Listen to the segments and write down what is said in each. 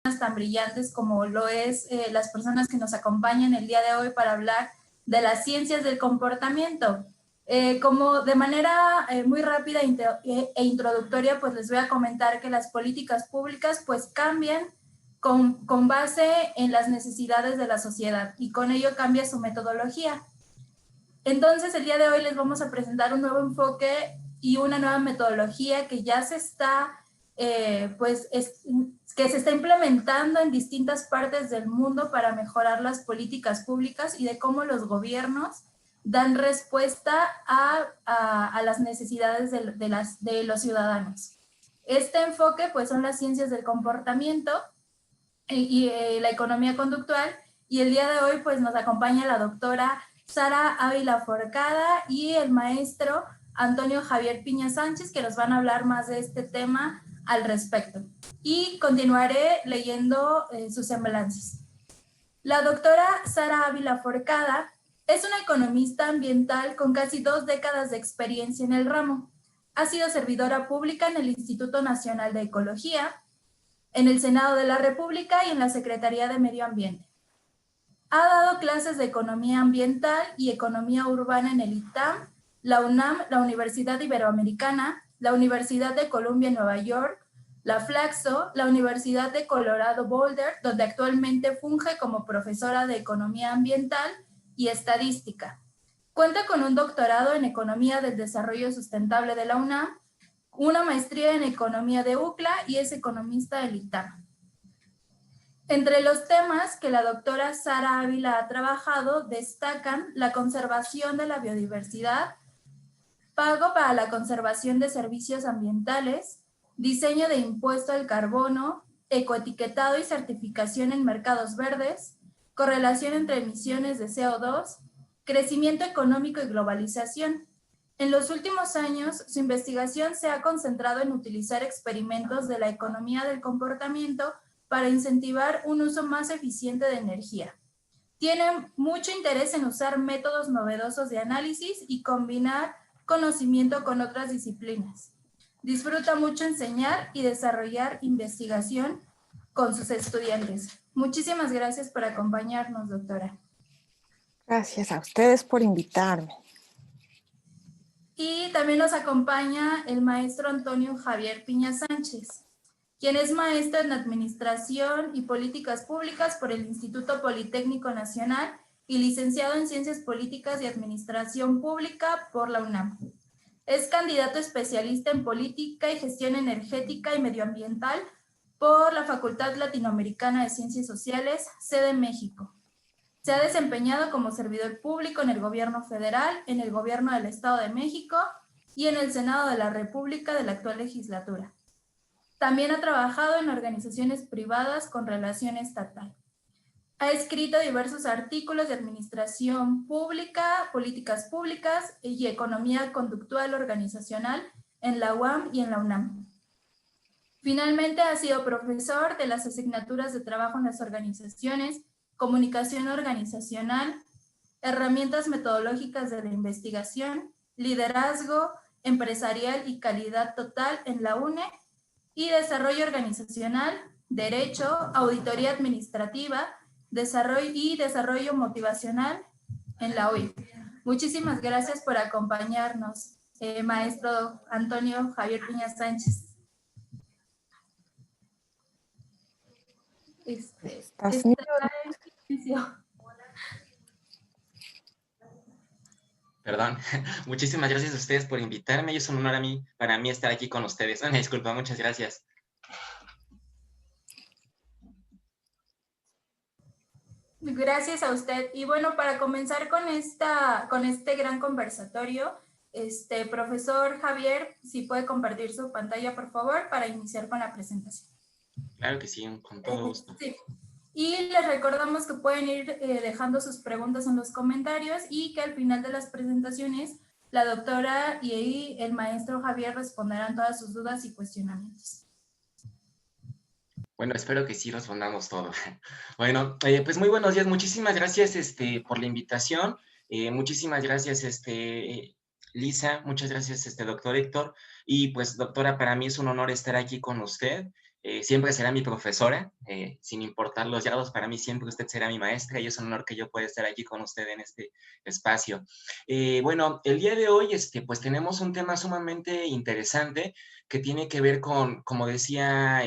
tan brillantes como lo es las personas que nos acompañan el día de hoy para hablar de las ciencias del comportamiento. Como de manera muy rápida e introductoria, pues les voy a comentar que las políticas públicas pues cambian con base en las necesidades de la sociedad y con ello cambia su metodología. Entonces, el día de hoy les vamos a presentar un nuevo enfoque y una nueva metodología que ya se está, que se está implementando en distintas partes del mundo para mejorar las políticas públicas y de cómo los gobiernos dan respuesta a las necesidades de los ciudadanos. Este enfoque, pues, son las ciencias del comportamiento y la economía conductual, y el día de hoy, pues, nos acompaña la doctora Sara Ávila Forcada y el maestro Antonio Javier Piña Sánchez, que nos van a hablar más de este tema al respecto. Y continuaré leyendo sus semblanzas. La doctora Sara Ávila Forcada es una economista ambiental con casi 2 décadas de experiencia en el ramo. Ha sido servidora pública en el Instituto Nacional de Ecología, en el Senado de la República y en la Secretaría de Medio Ambiente. Ha dado clases de Economía Ambiental y Economía Urbana en el ITAM, la UNAM, la Universidad Iberoamericana, la Universidad de Columbia en Nueva York, la Flaxo, la Universidad de Colorado Boulder, donde actualmente funge como profesora de Economía Ambiental y Estadística. Cuenta con un doctorado en Economía del Desarrollo Sustentable de la UNAM, una maestría en Economía de UCLA y es economista del ITAM. Entre los temas que la doctora Sara Ávila ha trabajado destacan la conservación de la biodiversidad, pago para la conservación de servicios ambientales, diseño de impuesto al carbono, ecoetiquetado y certificación en mercados verdes, correlación entre emisiones de CO2, crecimiento económico y globalización. En los últimos años, su investigación se ha concentrado en utilizar experimentos de la economía del comportamiento para incentivar un uso más eficiente de energía. Tiene mucho interés en usar métodos novedosos de análisis y combinar conocimiento con otras disciplinas. Disfruta mucho enseñar y desarrollar investigación con sus estudiantes. Muchísimas gracias por acompañarnos, doctora. Gracias a ustedes por invitarme. Y también nos acompaña el maestro Antonio Javier Piña Sánchez, quien es maestro en Administración y Políticas Públicas por el Instituto Politécnico Nacional y licenciado en Ciencias Políticas y Administración Pública por la UNAM. Es candidato especialista en Política y Gestión Energética y Medioambiental por la Facultad Latinoamericana de Ciencias Sociales, sede México. Se ha desempeñado como servidor público en el Gobierno Federal, en el Gobierno del Estado de México y en el Senado de la República de la actual legislatura. También ha trabajado en organizaciones privadas con relación estatal. Ha escrito diversos artículos de administración pública, políticas públicas y economía conductual organizacional en la UAM y en la UNAM. Finalmente, ha sido profesor de las asignaturas de trabajo en las organizaciones, comunicación organizacional, herramientas metodológicas de la investigación, liderazgo empresarial y calidad total en la UNE, y desarrollo organizacional, derecho, auditoría administrativa, desarrollo motivacional en la UIP. Muchísimas gracias por acompañarnos, maestro Antonio Javier Piña Sánchez. Perdón, muchísimas gracias a ustedes por invitarme y es un honor para mí estar aquí con ustedes. Una disculpa, muchas gracias. Gracias a usted. Y bueno, para comenzar con este gran conversatorio, profesor Javier, si puede compartir su pantalla, por favor, para iniciar con la presentación. Claro que sí, con todo gusto. Sí. Y les recordamos que pueden ir dejando sus preguntas en los comentarios y que al final de las presentaciones la doctora y el maestro Javier responderán todas sus dudas y cuestionamientos. Bueno, espero que sí respondamos todo. Bueno, pues muy buenos días. Muchísimas gracias por la invitación. Muchísimas gracias, Lisa. Muchas gracias, doctor Héctor. Y pues, doctora, para mí es un honor estar aquí con usted. siempre será mi profesora, sin importar los grados, para mí siempre usted será mi maestra y es un honor que yo pueda estar aquí con usted en este espacio. Bueno, el día de hoy pues tenemos un tema sumamente interesante que tiene que ver con, como decía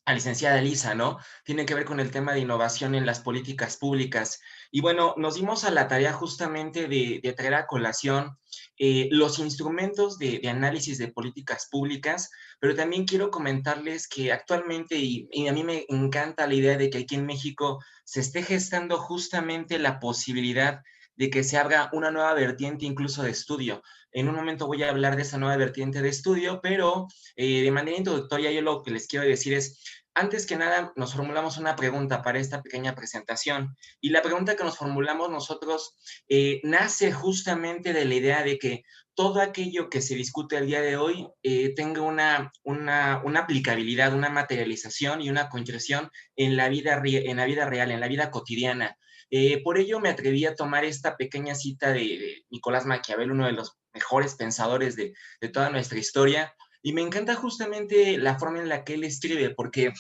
la licenciada Elisa, ¿no? Tiene que ver con el tema de innovación en las políticas públicas. Y bueno, nos dimos a la tarea justamente de traer a colación los instrumentos de análisis de políticas públicas, pero también quiero comentarles que actualmente, y a mí me encanta la idea de que aquí en México se esté gestando justamente la posibilidad de que se abra una nueva vertiente incluso de estudio. En un momento voy a hablar de esa nueva vertiente de estudio, pero de manera introductoria yo lo que les quiero decir es, antes que nada nos formulamos una pregunta para esta pequeña presentación y la pregunta que nos formulamos nosotros nace justamente de la idea de que todo aquello que se discute el día de hoy tenga una aplicabilidad, una materialización y una concreción en la vida real, en la vida cotidiana. Por ello me atreví a tomar esta pequeña cita de Nicolás Maquiavelo, uno de los mejores pensadores de toda nuestra historia, y me encanta justamente la forma en la que él escribe, porque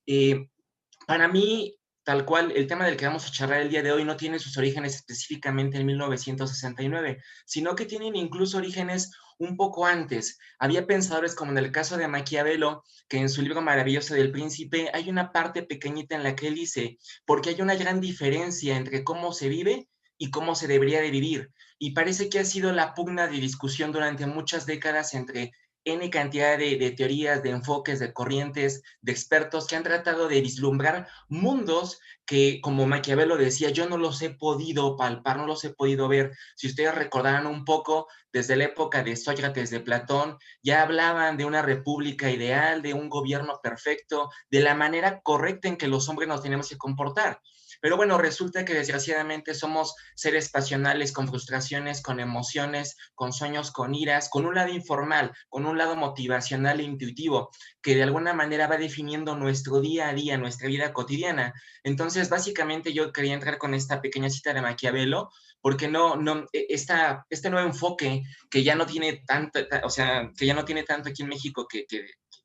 eh, para mí, tal cual, el tema del que vamos a charlar el día de hoy no tiene sus orígenes específicamente en 1969, sino que tienen incluso orígenes un poco antes. Había pensadores como en el caso de Maquiavelo, que en su libro maravilloso del Príncipe hay una parte pequeñita en la que él dice, porque hay una gran diferencia entre cómo se vive y cómo se debería de vivir. Y parece que ha sido la pugna de discusión durante muchas décadas entre N cantidad de teorías, de enfoques, de corrientes, de expertos que han tratado de vislumbrar mundos que, como Maquiavelo decía, yo no los he podido palpar, no los he podido ver. Si ustedes recordarán un poco, desde la época de Sócrates, de Platón, ya hablaban de una república ideal, de un gobierno perfecto, de la manera correcta en que los hombres nos tenemos que comportar. Pero bueno, resulta que desgraciadamente somos seres pasionales con frustraciones, con emociones, con sueños, con iras, con un lado informal, con un lado motivacional e intuitivo, que de alguna manera va definiendo nuestro día a día, nuestra vida cotidiana. Entonces, básicamente yo quería entrar con esta pequeña cita de Maquiavelo, porque este nuevo enfoque que ya no tiene tanto, o sea, que ya no tiene tanto aquí en México, que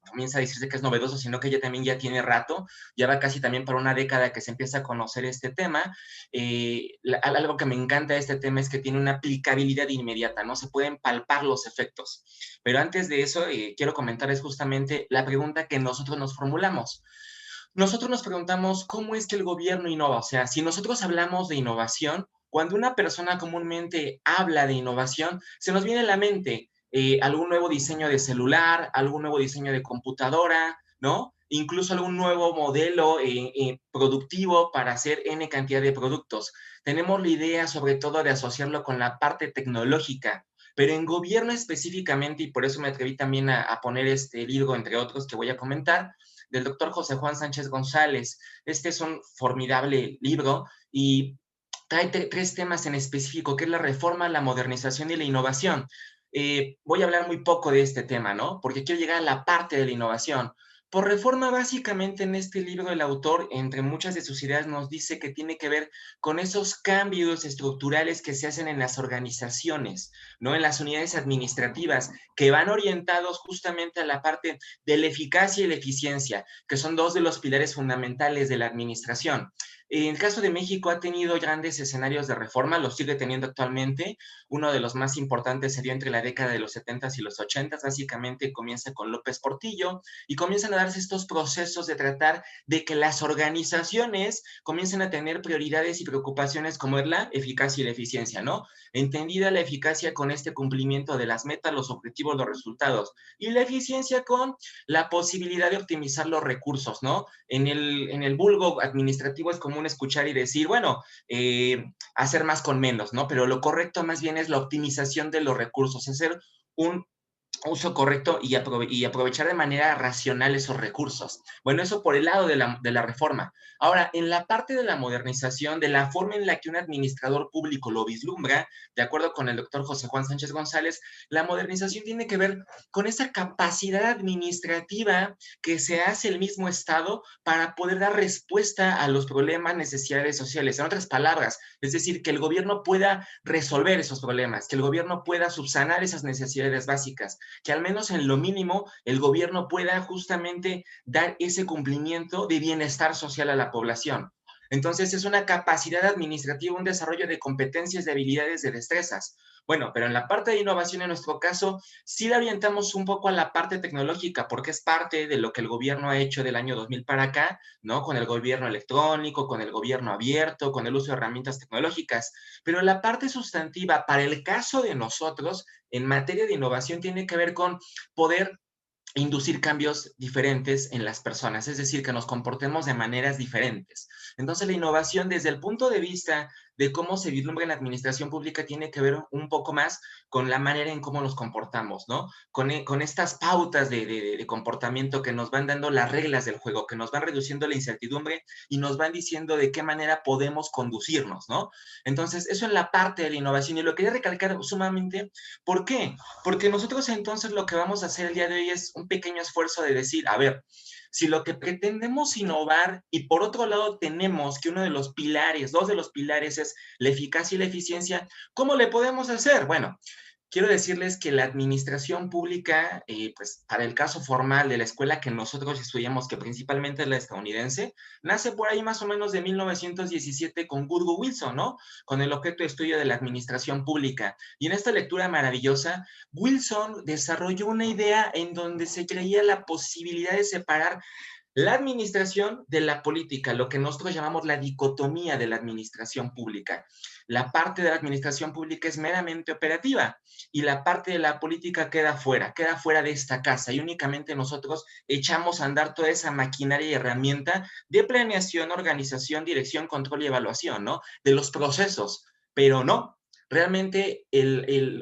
comienza a decirse que es novedoso, sino que ya tiene rato, ya va casi también para una década que se empieza a conocer este tema. Algo que me encanta de este tema es que tiene una aplicabilidad inmediata, ¿no? Se pueden palpar los efectos. Pero antes de eso, quiero comentarles justamente la pregunta que nosotros nos formulamos. Nosotros nos preguntamos cómo es que el gobierno innova. O sea, si nosotros hablamos de innovación, cuando una persona comúnmente habla de innovación, se nos viene a la mente algún nuevo diseño de celular, algún nuevo diseño de computadora, ¿no? Incluso algún nuevo modelo productivo para hacer N cantidad de productos. Tenemos la idea sobre todo de asociarlo con la parte tecnológica, pero en gobierno específicamente, y por eso me atreví también a poner este libro, entre otros, que voy a comentar, del doctor José Juan Sánchez González. Este es un formidable libro y trae tres temas en específico, que es la reforma, la modernización y la innovación. Voy a hablar muy poco de este tema, ¿no? Porque quiero llegar a la parte de la innovación. Por reforma, básicamente en este libro el autor, entre muchas de sus ideas, nos dice que tiene que ver con esos cambios estructurales que se hacen en las organizaciones, ¿no? En las unidades administrativas, que van orientados justamente a la parte de la eficacia y la eficiencia, que son dos de los pilares fundamentales de la administración. En el caso de México ha tenido grandes escenarios de reforma, los sigue teniendo actualmente. Uno de los más importantes se dio entre la década de los 70s y los 80s, básicamente comienza con López Portillo y comienzan a darse estos procesos de tratar de que las organizaciones comiencen a tener prioridades y preocupaciones como es la eficacia y la eficiencia, ¿no? Entendida la eficacia con este cumplimiento de las metas, los objetivos, los resultados, y la eficiencia con la posibilidad de optimizar los recursos, ¿no? En el vulgo administrativo es común escuchar y decir, bueno, hacer más con menos, ¿no? Pero lo correcto más bien es la optimización de los recursos, hacer un uso correcto y aprovechar de manera racional esos recursos. Bueno, eso por el lado de la reforma. Ahora, en la parte de la modernización, de la forma en la que un administrador público lo vislumbra, de acuerdo con el doctor José Juan Sánchez González, la modernización tiene que ver con esa capacidad administrativa que se hace el mismo Estado para poder dar respuesta a los problemas, necesidades sociales. En otras palabras, es decir, que el gobierno pueda resolver esos problemas, que el gobierno pueda subsanar esas necesidades básicas. que al menos en lo mínimo el gobierno pueda justamente dar ese cumplimiento de bienestar social a la población. Entonces es una capacidad administrativa, un desarrollo de competencias, de habilidades, de destrezas. Bueno, pero en la parte de innovación, en nuestro caso, sí la orientamos un poco a la parte tecnológica, porque es parte de lo que el gobierno ha hecho del año 2000 para acá, ¿no? Con el gobierno electrónico, con el gobierno abierto, con el uso de herramientas tecnológicas. Pero la parte sustantiva, para el caso de nosotros, en materia de innovación, tiene que ver con poder inducir cambios diferentes en las personas, es decir, que nos comportemos de maneras diferentes. Entonces, la innovación desde el punto de vista de cómo se vislumbra en la administración pública tiene que ver un poco más con la manera en cómo nos comportamos, ¿no? Con estas pautas de comportamiento que nos van dando las reglas del juego, que nos van reduciendo la incertidumbre y nos van diciendo de qué manera podemos conducirnos, ¿no? Entonces, eso es la parte de la innovación y lo quería recalcar sumamente. ¿Por qué? Porque nosotros entonces lo que vamos a hacer el día de hoy es un pequeño esfuerzo de decir, a ver, si lo que pretendemos innovar y por otro lado tenemos que uno de los pilares, dos de los pilares es la eficacia y la eficiencia, ¿cómo le podemos hacer? Bueno, quiero decirles que la administración pública, pues para el caso formal de la escuela que nosotros estudiamos, que principalmente es la estadounidense, nace por ahí más o menos de 1917 con Woodrow Wilson, ¿no? Con el objeto de estudio de la administración pública. Y en esta lectura maravillosa, Wilson desarrolló una idea en donde se creía la posibilidad de separar la administración de la política, lo que nosotros llamamos la dicotomía de la administración pública. La parte de la administración pública es meramente operativa y la parte de la política queda fuera de esta casa y únicamente nosotros echamos a andar toda esa maquinaria y herramienta de planeación, organización, dirección, control y evaluación, ¿no? De los procesos, pero no. Realmente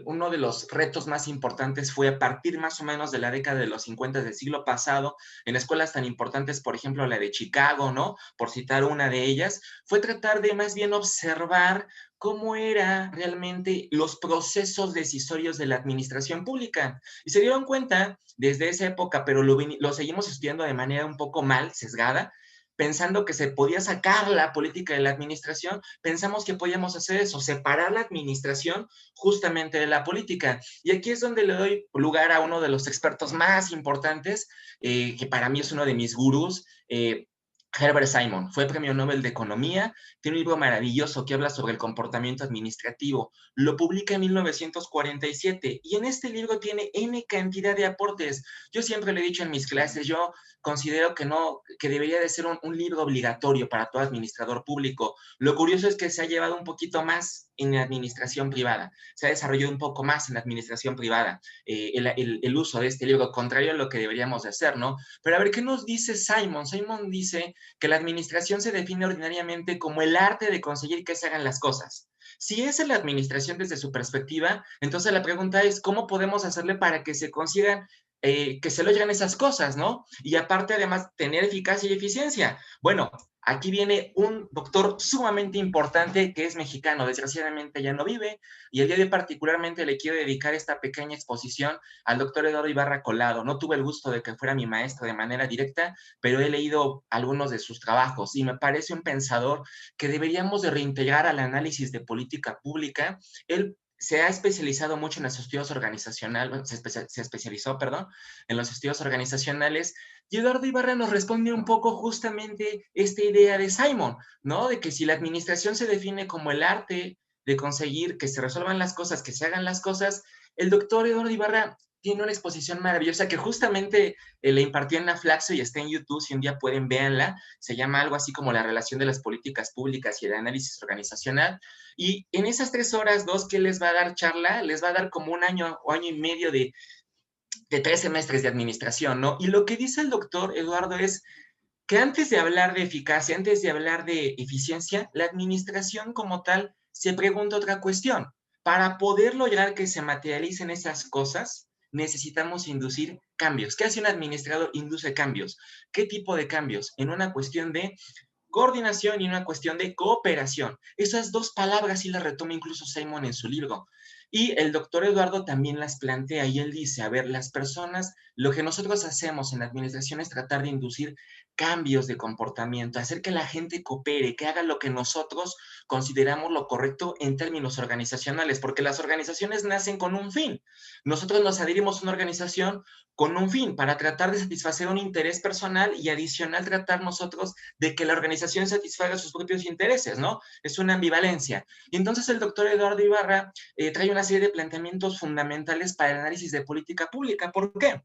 uno de los retos más importantes fue a partir más o menos de la década de los 50 del siglo pasado, en escuelas tan importantes, por ejemplo, la de Chicago, ¿no? Por citar una de ellas, fue tratar de más bien observar cómo eran realmente los procesos decisorios de la administración pública. Y se dieron cuenta desde esa época, pero lo seguimos estudiando de manera un poco mal, sesgada, pensando que se podía sacar la política de la administración, pensamos que podíamos hacer eso, separar la administración justamente de la política. Y aquí es donde le doy lugar a uno de los expertos más importantes, que para mí es uno de mis gurús, Herbert Simon. Fue premio Nobel de Economía, tiene un libro maravilloso que habla sobre el comportamiento administrativo. Lo publica en 1947 y en este libro tiene N cantidad de aportes. Yo siempre le he dicho en mis clases, yo considero que no, que debería de ser un libro obligatorio para todo administrador público. Lo curioso es que se ha llevado un poquito más en la administración privada, se ha desarrollado un poco más en la administración privada el uso de este libro, contrario a lo que deberíamos de hacer, ¿no? Pero a ver, ¿qué nos dice Simon? Simon dice que la administración se define ordinariamente como el arte de conseguir que se hagan las cosas. Si esa es la administración desde su perspectiva, entonces la pregunta es, ¿cómo podemos hacerle para que se consigan que se logren esas cosas, ¿no? Y aparte, además, tener eficacia y eficiencia. Bueno, aquí viene un doctor sumamente importante que es mexicano, desgraciadamente ya no vive, y el día de hoy particularmente le quiero dedicar esta pequeña exposición al doctor Eduardo Ibarra Collado. No tuve el gusto de que fuera mi maestro de manera directa, pero he leído algunos de sus trabajos y me parece un pensador que deberíamos de reintegrar al análisis de política pública. Él se ha especializado mucho en los estudios organizacionales, se especializó, perdón, en los estudios organizacionales, y Eduardo Ibarra nos responde un poco justamente esta idea de Simon, ¿no? De que si la administración se define como el arte de conseguir que se resuelvan las cosas, que se hagan las cosas, el doctor Eduardo Ibarra tiene una exposición maravillosa que justamente le impartió en la Flaxo y está en YouTube, si un día pueden, véanla, se llama algo así como la relación de las políticas públicas y el análisis organizacional, y en esas 3 horas, 2 que les va a dar charla, les va a dar como un año o año y medio de 3 semestres de administración, ¿no? Y lo que dice el doctor Eduardo es que antes de hablar de eficacia, antes de hablar de eficiencia, la administración como tal se pregunta otra cuestión. Para poder lograr que se materialicen esas cosas, necesitamos inducir cambios. ¿Qué hace un administrador? Induce cambios. ¿Qué tipo de cambios? En una cuestión de coordinación y una cuestión de cooperación. Esas dos palabras sí las retoma incluso Simon en su libro. Y el doctor Eduardo también las plantea y él dice, a ver, las personas, lo que nosotros hacemos en la administración es tratar de inducir cambios de comportamiento, hacer que la gente coopere, que haga lo que nosotros consideramos lo correcto en términos organizacionales, porque las organizaciones nacen con un fin. Nosotros nos adherimos a una organización con un fin, para tratar de satisfacer un interés personal y adicional tratar nosotros de que la organización satisfaga sus propios intereses, ¿no? Es una ambivalencia. Y entonces el doctor Eduardo Ibarra trae una serie de planteamientos fundamentales para el análisis de política pública. ¿Por qué?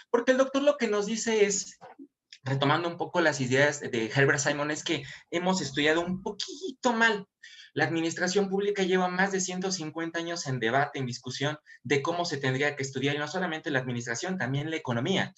Porque el doctor lo que nos dice es, retomando un poco las ideas de Herbert Simon, es que hemos estudiado un poquito mal. La administración pública lleva más de 150 años en debate, en discusión de cómo se tendría que estudiar, y no solamente la administración, también la economía.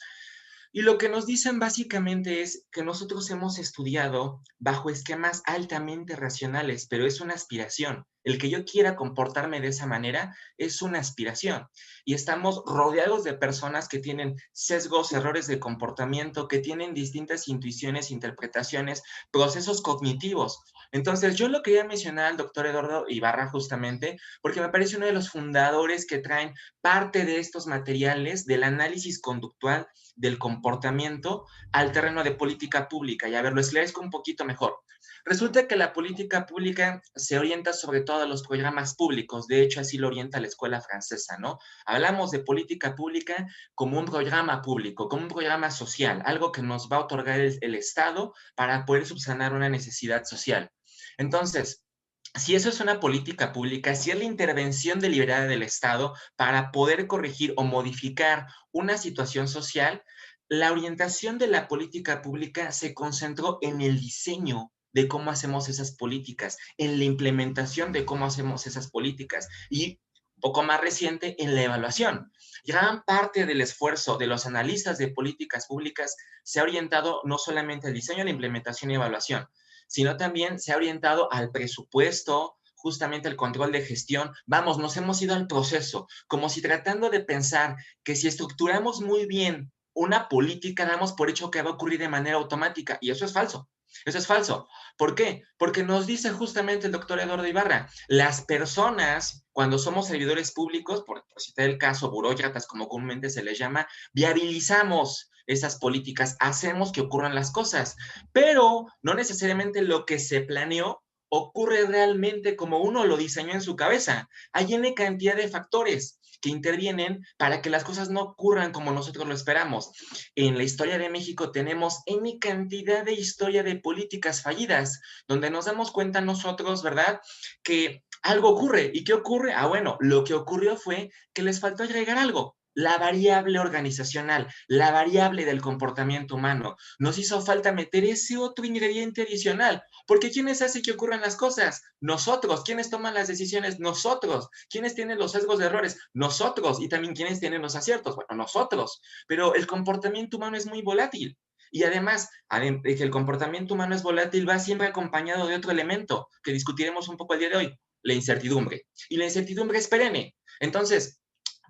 Y lo que nos dicen básicamente es que nosotros hemos estudiado bajo esquemas altamente racionales, pero es una aspiración. El que yo quiera comportarme de esa manera es una aspiración. Y estamos rodeados de personas que tienen sesgos, errores de comportamiento, que tienen distintas intuiciones, interpretaciones, procesos cognitivos. Entonces, yo lo quería mencionar al doctor Eduardo Ibarra justamente porque me parece uno de los fundadores que traen parte de estos materiales del análisis conductual del comportamiento al terreno de política pública. Y a ver, lo esclarezco un poquito mejor. Resulta que la política pública se orienta sobre todo a los programas públicos. De hecho, así lo orienta la escuela francesa, ¿no? Hablamos de política pública como un programa público, como un programa social, algo que nos va a otorgar el Estado para poder subsanar una necesidad social. Entonces, si eso es una política pública, si es la intervención deliberada del Estado para poder corregir o modificar una situación social, la orientación de la política pública se concentró en el diseño de cómo hacemos esas políticas, en la implementación de cómo hacemos esas políticas y un poco más reciente en la evaluación. Gran parte del esfuerzo de los analistas de políticas públicas se ha orientado no solamente al diseño, la implementación y evaluación, sino también se ha orientado al presupuesto, justamente al control de gestión. Vamos, nos hemos ido al proceso, como si tratando de pensar que si estructuramos muy bien una política, damos por hecho que va a ocurrir de manera automática, y eso es falso. Eso es falso. ¿Por qué? Porque nos dice justamente el doctor Eduardo Ibarra, las personas, cuando somos servidores públicos, por citar el caso, burócratas, como comúnmente se les llama, viabilizamos esas políticas, hacemos que ocurran las cosas, pero no necesariamente lo que se planeó ocurre realmente como uno lo diseñó en su cabeza. Hay N cantidad de factores que intervienen para que las cosas no ocurran como nosotros lo esperamos. En la historia de México tenemos N cantidad de historia de políticas fallidas, donde nos damos cuenta nosotros, ¿verdad?, que algo ocurre. ¿Y qué ocurre? Ah, bueno, lo que ocurrió fue que les faltó agregar algo. La variable organizacional, la variable del comportamiento humano. Nos hizo falta meter ese otro ingrediente adicional, porque ¿quiénes hacen que ocurran las cosas? Nosotros. ¿Quiénes toman las decisiones? Nosotros. ¿Quiénes tienen los sesgos de errores? Nosotros. Y también ¿quiénes tienen los aciertos? Bueno, nosotros. Pero el comportamiento humano es muy volátil. Y además, de que el comportamiento humano es volátil, va siempre acompañado de otro elemento que discutiremos un poco el día de hoy, la incertidumbre. Y la incertidumbre es perenne. Entonces,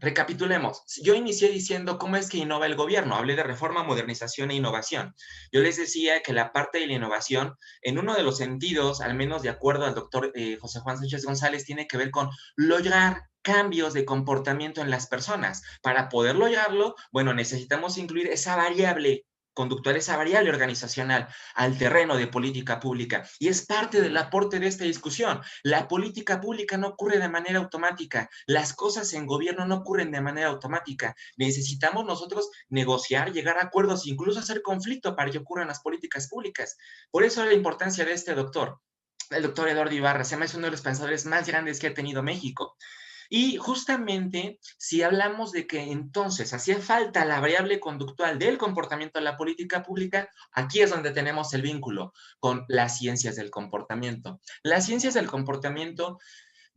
recapitulemos. Yo inicié diciendo cómo es que innova el gobierno. Hablé de reforma, modernización e innovación. Yo les decía que la parte de la innovación, en uno de los sentidos, al menos de acuerdo al doctor José Juan Sánchez González, tiene que ver con lograr cambios de comportamiento en las personas. Para poder lograrlo, bueno, necesitamos incluir esa variable conductual, esa variable organizacional al terreno de política pública. Y es parte del aporte de esta discusión. La política pública no ocurre de manera automática. Las cosas en gobierno no ocurren de manera automática. Necesitamos nosotros negociar, llegar a acuerdos, incluso hacer conflicto para que ocurran las políticas públicas. Por eso la importancia de este doctor. El doctor Eduardo Ibarra se me hace uno de los pensadores más grandes que ha tenido México. Y justamente, si hablamos de que entonces hacía falta la variable conductual del comportamiento de la política pública, aquí es donde tenemos el vínculo con las ciencias del comportamiento. Las ciencias del comportamiento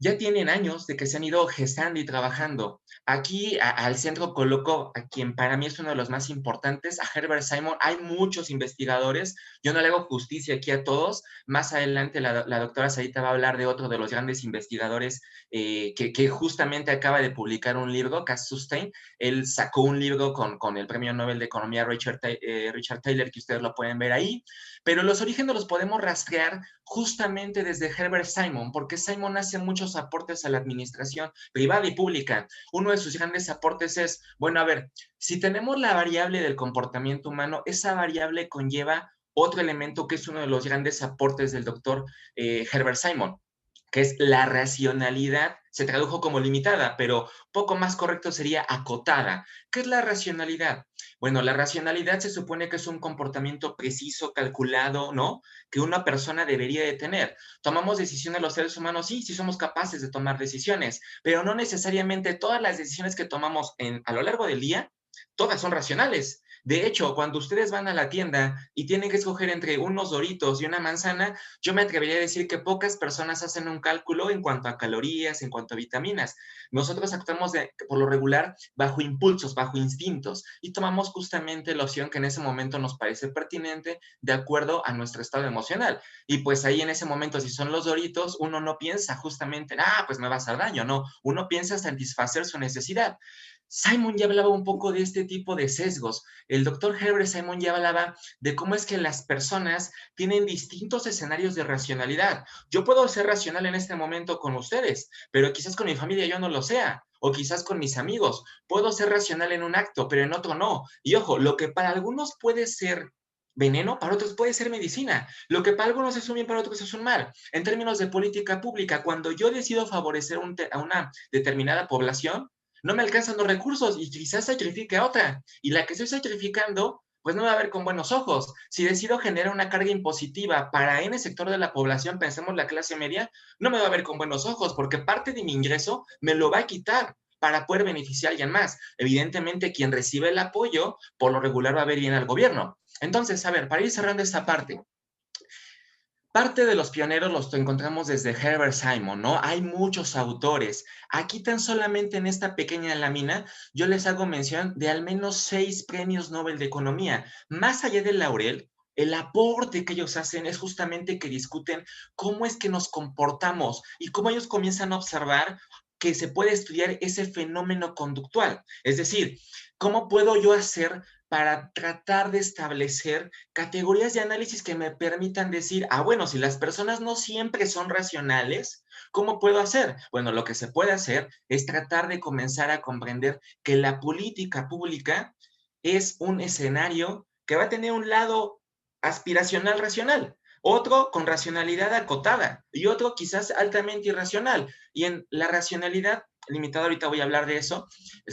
ya tienen años de que se han ido gestando y trabajando. Aquí al centro coloco a quien para mí es uno de los más importantes, a Herbert Simon. Hay muchos investigadores, yo no le hago justicia aquí a todos. Más adelante la doctora Sarita va a hablar de otro de los grandes investigadores que justamente acaba de publicar un libro, Cass Sunstein. Él sacó un libro con el Premio Nobel de Economía Richard Taylor, que ustedes lo pueden ver ahí. Pero los orígenes los podemos rastrear justamente desde Herbert Simon, porque Simon hace mucho muchos aportes a la administración privada y pública. Uno de sus grandes aportes es, bueno, a ver, si tenemos la variable del comportamiento humano, esa variable conlleva otro elemento que es uno de los grandes aportes del doctor Herbert Simon, que es la racionalidad. Se tradujo como limitada, pero poco más correcto sería acotada. ¿Qué es la racionalidad? Bueno, la racionalidad se supone que es un comportamiento preciso, calculado, ¿no? Que una persona debería de tener. ¿Tomamos decisiones los seres humanos? Sí, sí somos capaces de tomar decisiones, pero no necesariamente todas las decisiones que tomamos a lo largo del día, todas son racionales. De hecho, cuando ustedes van a la tienda y tienen que escoger entre unos Doritos y una manzana, yo me atrevería a decir que pocas personas hacen un cálculo en cuanto a calorías, en cuanto a vitaminas. Nosotros actuamos por lo regular bajo impulsos, bajo instintos, y tomamos justamente la opción que en ese momento nos parece pertinente de acuerdo a nuestro estado emocional. Y pues ahí en ese momento, si son los Doritos, uno no piensa justamente, pues me va a hacer daño, no. Uno piensa satisfacer su necesidad. Simon ya hablaba un poco de este tipo de sesgos. El doctor Herbert Simon ya hablaba de cómo es que las personas tienen distintos escenarios de racionalidad. Yo puedo ser racional en este momento con ustedes, pero quizás con mi familia yo no lo sea, o quizás con mis amigos. Puedo ser racional en un acto, pero en otro no. Y ojo, lo que para algunos puede ser veneno, para otros puede ser medicina. Lo que para algunos es un bien, para otros es un mal. En términos de política pública, cuando yo decido favorecer a una determinada población, no me alcanzan los recursos y quizás sacrifique a otra. Y la que estoy sacrificando, pues no me va a ver con buenos ojos. Si decido generar una carga impositiva para N sector de la población, pensemos la clase media, no me va a ver con buenos ojos porque parte de mi ingreso me lo va a quitar para poder beneficiar a alguien más. Evidentemente, quien recibe el apoyo, por lo regular va a ver bien al gobierno. Entonces, a ver, para ir cerrando esta parte de los pioneros los encontramos desde Herbert Simon, ¿no? Hay muchos autores. Aquí tan solamente en esta pequeña lámina yo les hago mención de al menos 6 premios Nobel de Economía. Más allá del laurel, el aporte que ellos hacen es justamente que discuten cómo es que nos comportamos y cómo ellos comienzan a observar que se puede estudiar ese fenómeno conductual. Es decir, ¿cómo puedo yo hacer para tratar de establecer categorías de análisis que me permitan decir, bueno, si las personas no siempre son racionales, ¿cómo puedo hacer? Bueno, lo que se puede hacer es tratar de comenzar a comprender que la política pública es un escenario que va a tener un lado aspiracional racional, otro con racionalidad acotada y otro quizás altamente irracional. Y en la racionalidad limitada, ahorita voy a hablar de eso,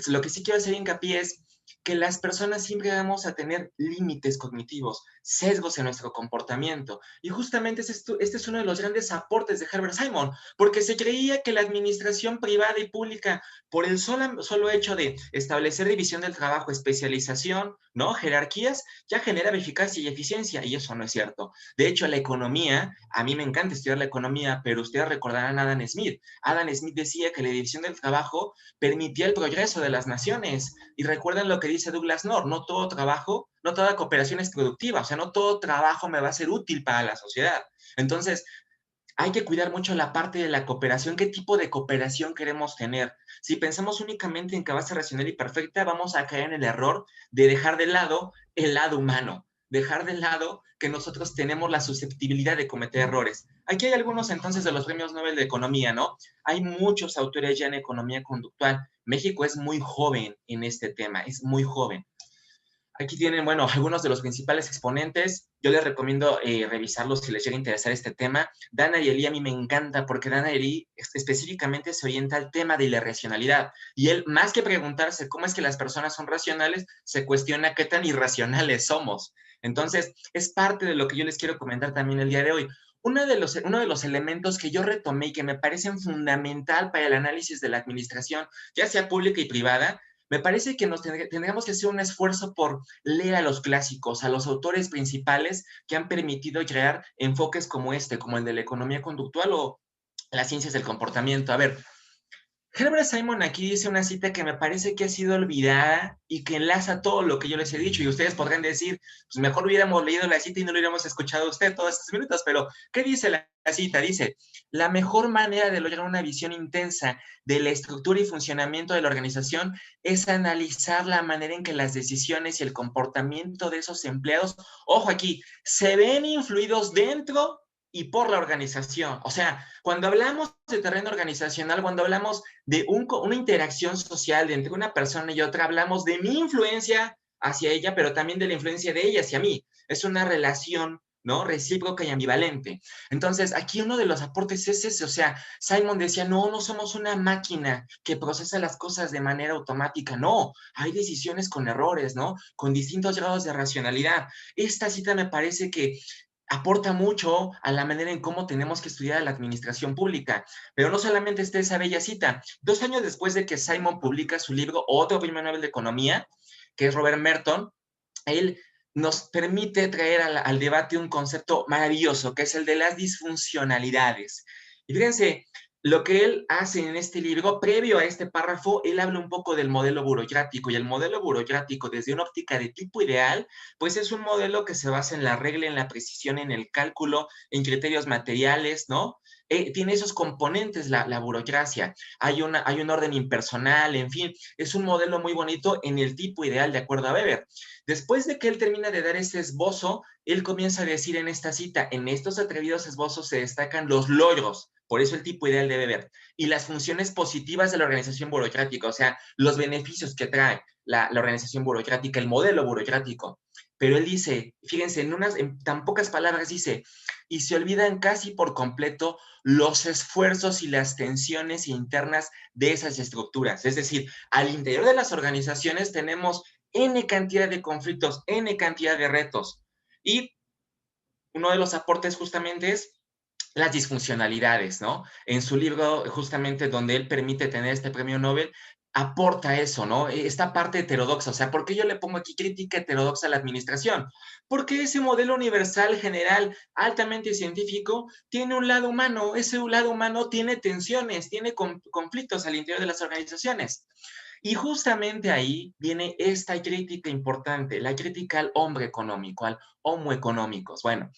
lo que sí quiero hacer hincapié es que las personas siempre vamos a tener límites cognitivos, sesgos en nuestro comportamiento. Y justamente este es uno de los grandes aportes de Herbert Simon, porque se creía que la administración privada y pública, por el solo hecho de establecer división del trabajo, especialización, ¿no? Jerarquías, ya genera eficacia y eficiencia, y eso no es cierto. De hecho, la economía, a mí me encanta estudiar la economía, pero ustedes recordarán a Adam Smith. Adam Smith decía que la división del trabajo permitía el progreso de las naciones. Y recuerden lo que dice Douglas North, no todo trabajo, no toda cooperación es productiva, o sea, no todo trabajo me va a ser útil para la sociedad. Entonces, hay que cuidar mucho la parte de la cooperación, qué tipo de cooperación queremos tener. Si pensamos únicamente en que va a ser racional y perfecta, vamos a caer en el error de dejar de lado el lado humano, dejar de lado que nosotros tenemos la susceptibilidad de cometer errores. Aquí hay algunos entonces de los premios Nobel de Economía, ¿no? Hay muchos autores ya en economía conductual. México es muy joven en este tema, es muy joven. Aquí tienen, bueno, algunos de los principales exponentes. Yo les recomiendo revisarlos si les llega a interesar este tema. Dan Ariely a mí me encanta porque Dan Ariely específicamente se orienta al tema de la racionalidad. Y él, más que preguntarse cómo es que las personas son racionales, se cuestiona qué tan irracionales somos. Entonces, es parte de lo que yo les quiero comentar también el día de hoy. Uno de los elementos que yo retomé y que me parecen fundamental para el análisis de la administración, ya sea pública y privada, me parece que tendríamos que hacer un esfuerzo por leer a los clásicos, a los autores principales que han permitido crear enfoques como como el de la economía conductual o las ciencias del comportamiento. A ver, Herbert Simon aquí dice una cita que me parece que ha sido olvidada y que enlaza todo lo que yo les he dicho, y ustedes podrán decir, pues mejor hubiéramos leído la cita y no lo hubiéramos escuchado a usted todos estos minutos, pero ¿qué dice la cita? Dice, la mejor manera de lograr una visión intensa de la estructura y funcionamiento de la organización es analizar la manera en que las decisiones y el comportamiento de esos empleados, ojo aquí, se ven influidos dentro y por la organización. O sea, cuando hablamos de terreno organizacional, cuando hablamos de una interacción social entre una persona y otra, hablamos de mi influencia hacia ella, pero también de la influencia de ella hacia mí. Es una relación, ¿no? Recíproca y ambivalente. Entonces, aquí uno de los aportes es ese, o sea, Simon decía, no, no somos una máquina que procesa las cosas de manera automática, no, hay decisiones con errores, ¿no? Con distintos grados de racionalidad. Esta cita me parece que aporta mucho a la manera en cómo tenemos que estudiar la administración pública. Pero no solamente está esa bella cita. 2 años después de que Simon publica su libro, otro premio Nobel de Economía, que es Robert Merton, él nos permite traer al debate un concepto maravilloso, que es el de las disfuncionalidades. Y fíjense, lo que él hace en este libro, previo a este párrafo, él habla un poco del modelo burocrático, y el modelo burocrático desde una óptica de tipo ideal, pues es un modelo que se basa en la regla, en la precisión, en el cálculo, en criterios materiales, ¿no? Tiene esos componentes la burocracia, hay un orden impersonal, en fin, es un modelo muy bonito en el tipo ideal de acuerdo a Weber. Después de que él termina de dar ese esbozo, él comienza a decir en esta cita, en estos atrevidos esbozos se destacan los logros, por eso el tipo ideal de Weber, y las funciones positivas de la organización burocrática, o sea, los beneficios que trae la organización burocrática, el modelo burocrático. Pero él dice, fíjense, en tan pocas palabras dice, y se olvidan casi por completo los esfuerzos y las tensiones internas de esas estructuras. Es decir, al interior de las organizaciones tenemos N cantidad de conflictos, N cantidad de retos. Y uno de los aportes justamente es las disfuncionalidades, ¿no? En su libro, justamente donde él permite tener este premio Nobel, aporta eso, ¿no? Esta parte heterodoxa. O sea, ¿por qué yo le pongo aquí crítica heterodoxa a la administración? Porque ese modelo universal, general, altamente científico, tiene un lado humano. Ese lado humano tiene tensiones, tiene conflictos al interior de las organizaciones. Y justamente ahí viene esta crítica importante, la crítica al hombre económico, al homo económicos. Bueno,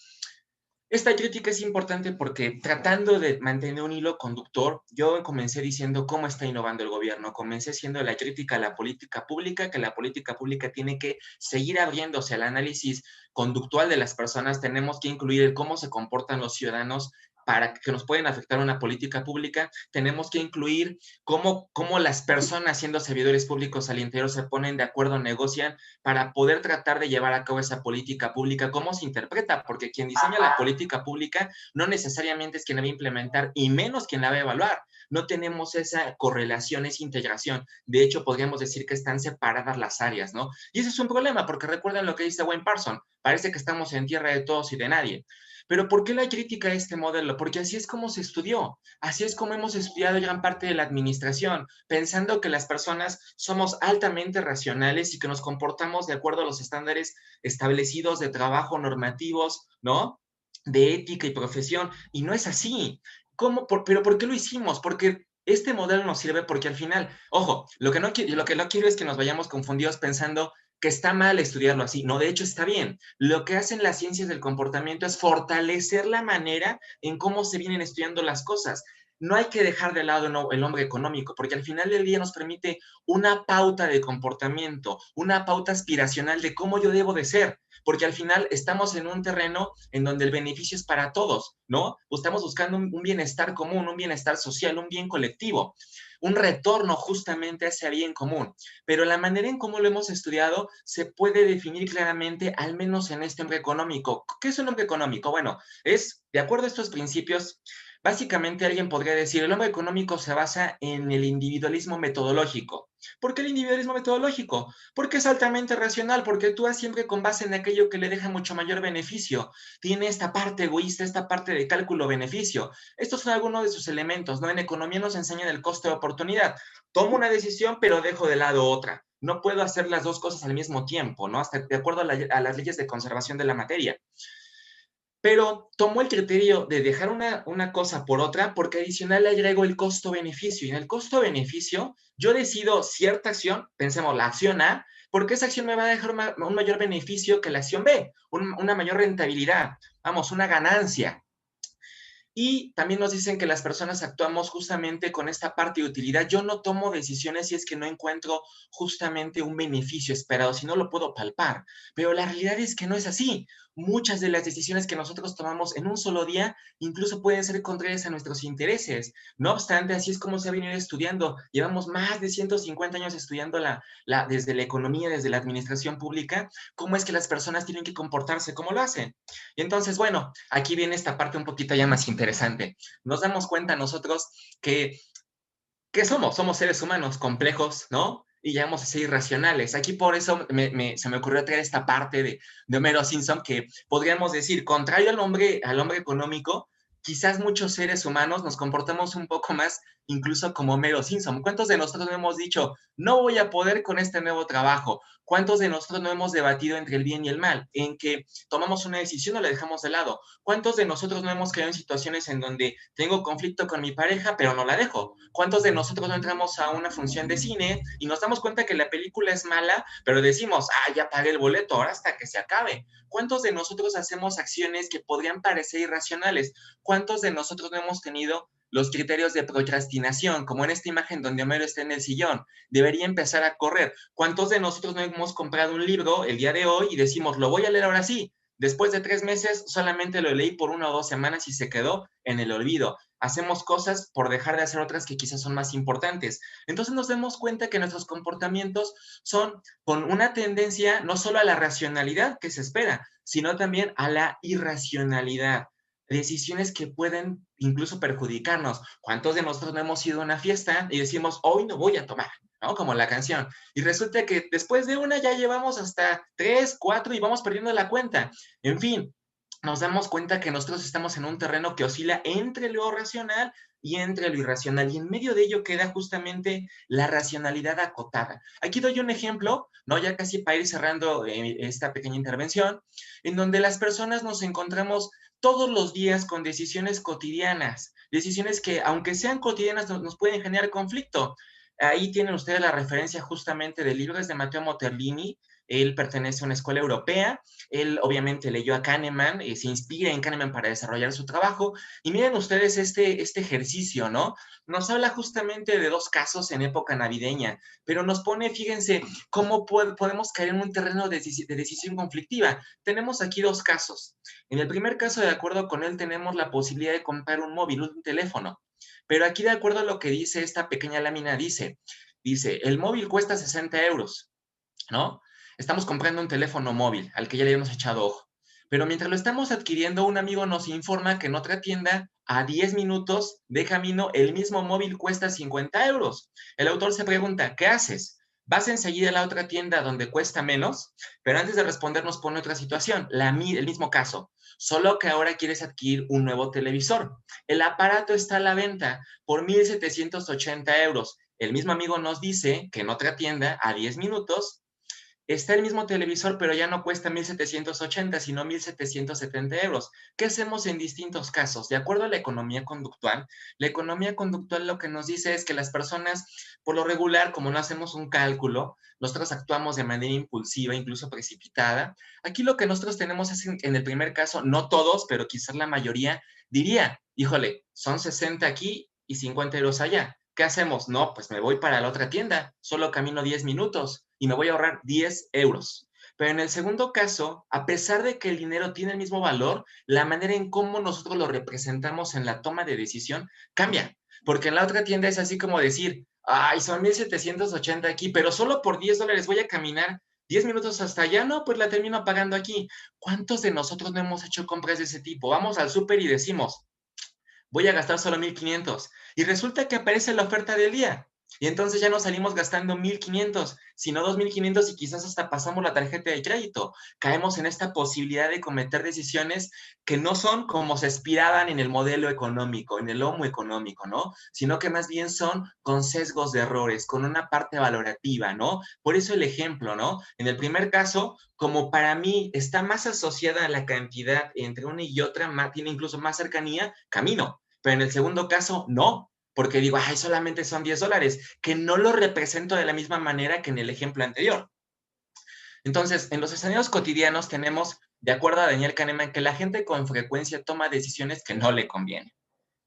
esta crítica es importante porque tratando de mantener un hilo conductor, yo comencé diciendo cómo está innovando el gobierno, comencé siendo la crítica a la política pública, que la política pública tiene que seguir abriéndose al análisis conductual de las personas, tenemos que incluir el cómo se comportan los ciudadanos para que nos pueden afectar una política pública, tenemos que incluir cómo las personas siendo servidores públicos al interior se ponen de acuerdo, negocian para poder tratar de llevar a cabo esa política pública, cómo se interpreta, porque quien diseña la política pública no necesariamente es quien la va a implementar y menos quien la va a evaluar. No tenemos esa correlación, esa integración. De hecho, podríamos decir que están separadas las áreas, ¿no? Y ese es un problema, porque recuerden lo que dice Wayne Parson, parece que estamos en tierra de todos y de nadie. Pero ¿por qué la crítica a este modelo? Porque así es como se estudió, así es como hemos estudiado gran parte de la administración, pensando que las personas somos altamente racionales y que nos comportamos de acuerdo a los estándares establecidos de trabajo, normativos, ¿no? De ética y profesión, y no es así. ¿Cómo? ¿Pero por qué lo hicimos? Porque este modelo nos sirve porque al final, ojo, lo que no quiero es que nos vayamos confundidos pensando que está mal estudiarlo así. No, de hecho está bien. Lo que hacen las ciencias del comportamiento es fortalecer la manera en cómo se vienen estudiando las cosas. No hay que dejar de lado el hombre económico, porque al final del día nos permite una pauta de comportamiento, una pauta aspiracional de cómo yo debo de ser, porque al final estamos en un terreno en donde el beneficio es para todos, ¿no? Estamos buscando un bienestar común, un bienestar social, un bien colectivo, un retorno justamente a ese bien común. Pero la manera en cómo lo hemos estudiado se puede definir claramente, al menos en este hombre económico. ¿Qué es un hombre económico? Bueno, es, de acuerdo a estos principios, básicamente alguien podría decir, el hombre económico se basa en el individualismo metodológico. ¿Por qué el individualismo metodológico? Porque es altamente racional, porque actúa siempre con base en aquello que le deja mucho mayor beneficio. Tiene esta parte egoísta, esta parte de cálculo-beneficio. Estos son algunos de sus elementos, ¿no? En economía nos enseñan el coste de oportunidad. Tomo una decisión, pero dejo de lado otra. No puedo hacer las dos cosas al mismo tiempo, ¿no? Hasta de acuerdo a las leyes de conservación de la materia. Pero tomó el criterio de dejar una cosa por otra porque adicional le agrego el costo-beneficio. Y en el costo-beneficio yo decido cierta acción, pensemos la acción A, porque esa acción me va a dejar un mayor beneficio que la acción B, una mayor rentabilidad, vamos, una ganancia. Y también nos dicen que las personas actuamos justamente con esta parte de utilidad. Yo no tomo decisiones si es que no encuentro justamente un beneficio esperado, si no lo puedo palpar. Pero la realidad es que no es así. Muchas de las decisiones que nosotros tomamos en un solo día incluso pueden ser contrarias a nuestros intereses. No obstante, así es como se ha venido estudiando. Llevamos más de 150 años estudiando desde la economía, desde la administración pública, cómo es que las personas tienen que comportarse, cómo lo hacen. Y entonces, bueno, aquí viene esta parte un poquito ya más interesante. Nos damos cuenta nosotros que, ¿qué somos? Somos seres humanos complejos, ¿no? Y llegamos a ser irracionales. Aquí por eso se me ocurrió traer esta parte de Homero Simpson que podríamos decir, contrario al hombre económico, quizás muchos seres humanos nos comportamos un poco más incluso como Homero Simpson. ¿Cuántos de nosotros no hemos dicho, no voy a poder con este nuevo trabajo? ¿Cuántos de nosotros no hemos debatido entre el bien y el mal? En que tomamos una decisión o la dejamos de lado. ¿Cuántos de nosotros no hemos caído en situaciones en donde tengo conflicto con mi pareja, pero no la dejo? ¿Cuántos de nosotros no entramos a una función de cine y nos damos cuenta que la película es mala, pero decimos, ya pagué el boleto, ahora hasta que se acabe? ¿Cuántos de nosotros hacemos acciones que podrían parecer irracionales? ¿Cuántos de nosotros no hemos tenido los criterios de procrastinación, como en esta imagen donde Homero está en el sillón? Debería empezar a correr. ¿Cuántos de nosotros no hemos comprado un libro el día de hoy y decimos, lo voy a leer ahora sí? Después de 3 meses, solamente lo leí por 1 o 2 semanas y se quedó en el olvido. Hacemos cosas por dejar de hacer otras que quizás son más importantes. Entonces nos damos cuenta que nuestros comportamientos son con una tendencia no solo a la racionalidad que se espera, sino también a la irracionalidad. Decisiones que pueden incluso perjudicarnos. ¿Cuántos de nosotros no hemos ido a una fiesta y decimos, hoy no voy a tomar? ¿No? Como la canción. Y resulta que después de una ya llevamos hasta 3, 4 y vamos perdiendo la cuenta. En fin, nos damos cuenta que nosotros estamos en un terreno que oscila entre lo racional y entre lo irracional. Y en medio de ello queda justamente la racionalidad acotada. Aquí doy un ejemplo, ¿no? Ya casi para ir cerrando esta pequeña intervención, en donde las personas nos encontramos todos los días con decisiones cotidianas, decisiones que aunque sean cotidianas nos pueden generar conflicto. Ahí tienen ustedes la referencia justamente del libro, es de Matteo Motellini. Él pertenece a una escuela europea, él obviamente leyó a Kahneman, se inspira en Kahneman para desarrollar su trabajo, y miren ustedes este ejercicio, ¿no? Nos habla justamente de 2 casos en época navideña, pero nos pone, fíjense, cómo podemos caer en un terreno de decisión conflictiva. Tenemos aquí 2 casos. En el primer caso, de acuerdo con él, tenemos la posibilidad de comprar un móvil, un teléfono, pero aquí de acuerdo a lo que dice esta pequeña lámina, dice, el móvil cuesta 60 euros, ¿no? Estamos comprando un teléfono móvil al que ya le hemos echado ojo. Pero mientras lo estamos adquiriendo, un amigo nos informa que en otra tienda, a 10 minutos de camino, el mismo móvil cuesta 50 euros. El autor se pregunta, ¿qué haces? ¿Vas enseguida a la otra tienda donde cuesta menos? Pero antes de responder nos pone otra situación, el mismo caso, solo que ahora quieres adquirir un nuevo televisor. El aparato está a la venta por 1,780 euros. El mismo amigo nos dice que en otra tienda, a 10 minutos, está el mismo televisor, pero ya no cuesta 1,780, sino 1,770 euros. ¿Qué hacemos en distintos casos? De acuerdo a la economía conductual lo que nos dice es que las personas, por lo regular, como no hacemos un cálculo, nosotros actuamos de manera impulsiva, incluso precipitada. Aquí lo que nosotros tenemos es, en el primer caso, no todos, pero quizás la mayoría, diría, híjole, son 60 aquí y 50 euros allá. ¿Qué hacemos? No, pues me voy para la otra tienda, solo camino 10 minutos y me voy a ahorrar 10 euros. Pero en el segundo caso, a pesar de que el dinero tiene el mismo valor, la manera en cómo nosotros lo representamos en la toma de decisión cambia. Porque en la otra tienda es así como decir, ay, son 1,780 aquí, pero solo por 10 dólares voy a caminar 10 minutos hasta allá, no, pues la termino pagando aquí. ¿Cuántos de nosotros no hemos hecho compras de ese tipo? Vamos al súper y decimos, voy a gastar solo 1,500. Y resulta que aparece la oferta del día. Y entonces ya no salimos gastando 1,500, sino 2,500 y quizás hasta pasamos la tarjeta de crédito. Caemos en esta posibilidad de cometer decisiones que no son como se aspiraban en el modelo económico, en el homo económico, ¿no? Sino que más bien son con sesgos de errores, con una parte valorativa, ¿no? Por eso el ejemplo, ¿no? En el primer caso, como para mí está más asociada a la cantidad entre una y otra, tiene incluso más cercanía, camino. Pero en el segundo caso, no, porque digo, ay, solamente son 10 dólares, que no lo represento de la misma manera que en el ejemplo anterior. Entonces, en los escenarios cotidianos tenemos, de acuerdo a Daniel Kahneman, que la gente con frecuencia toma decisiones que no le convienen.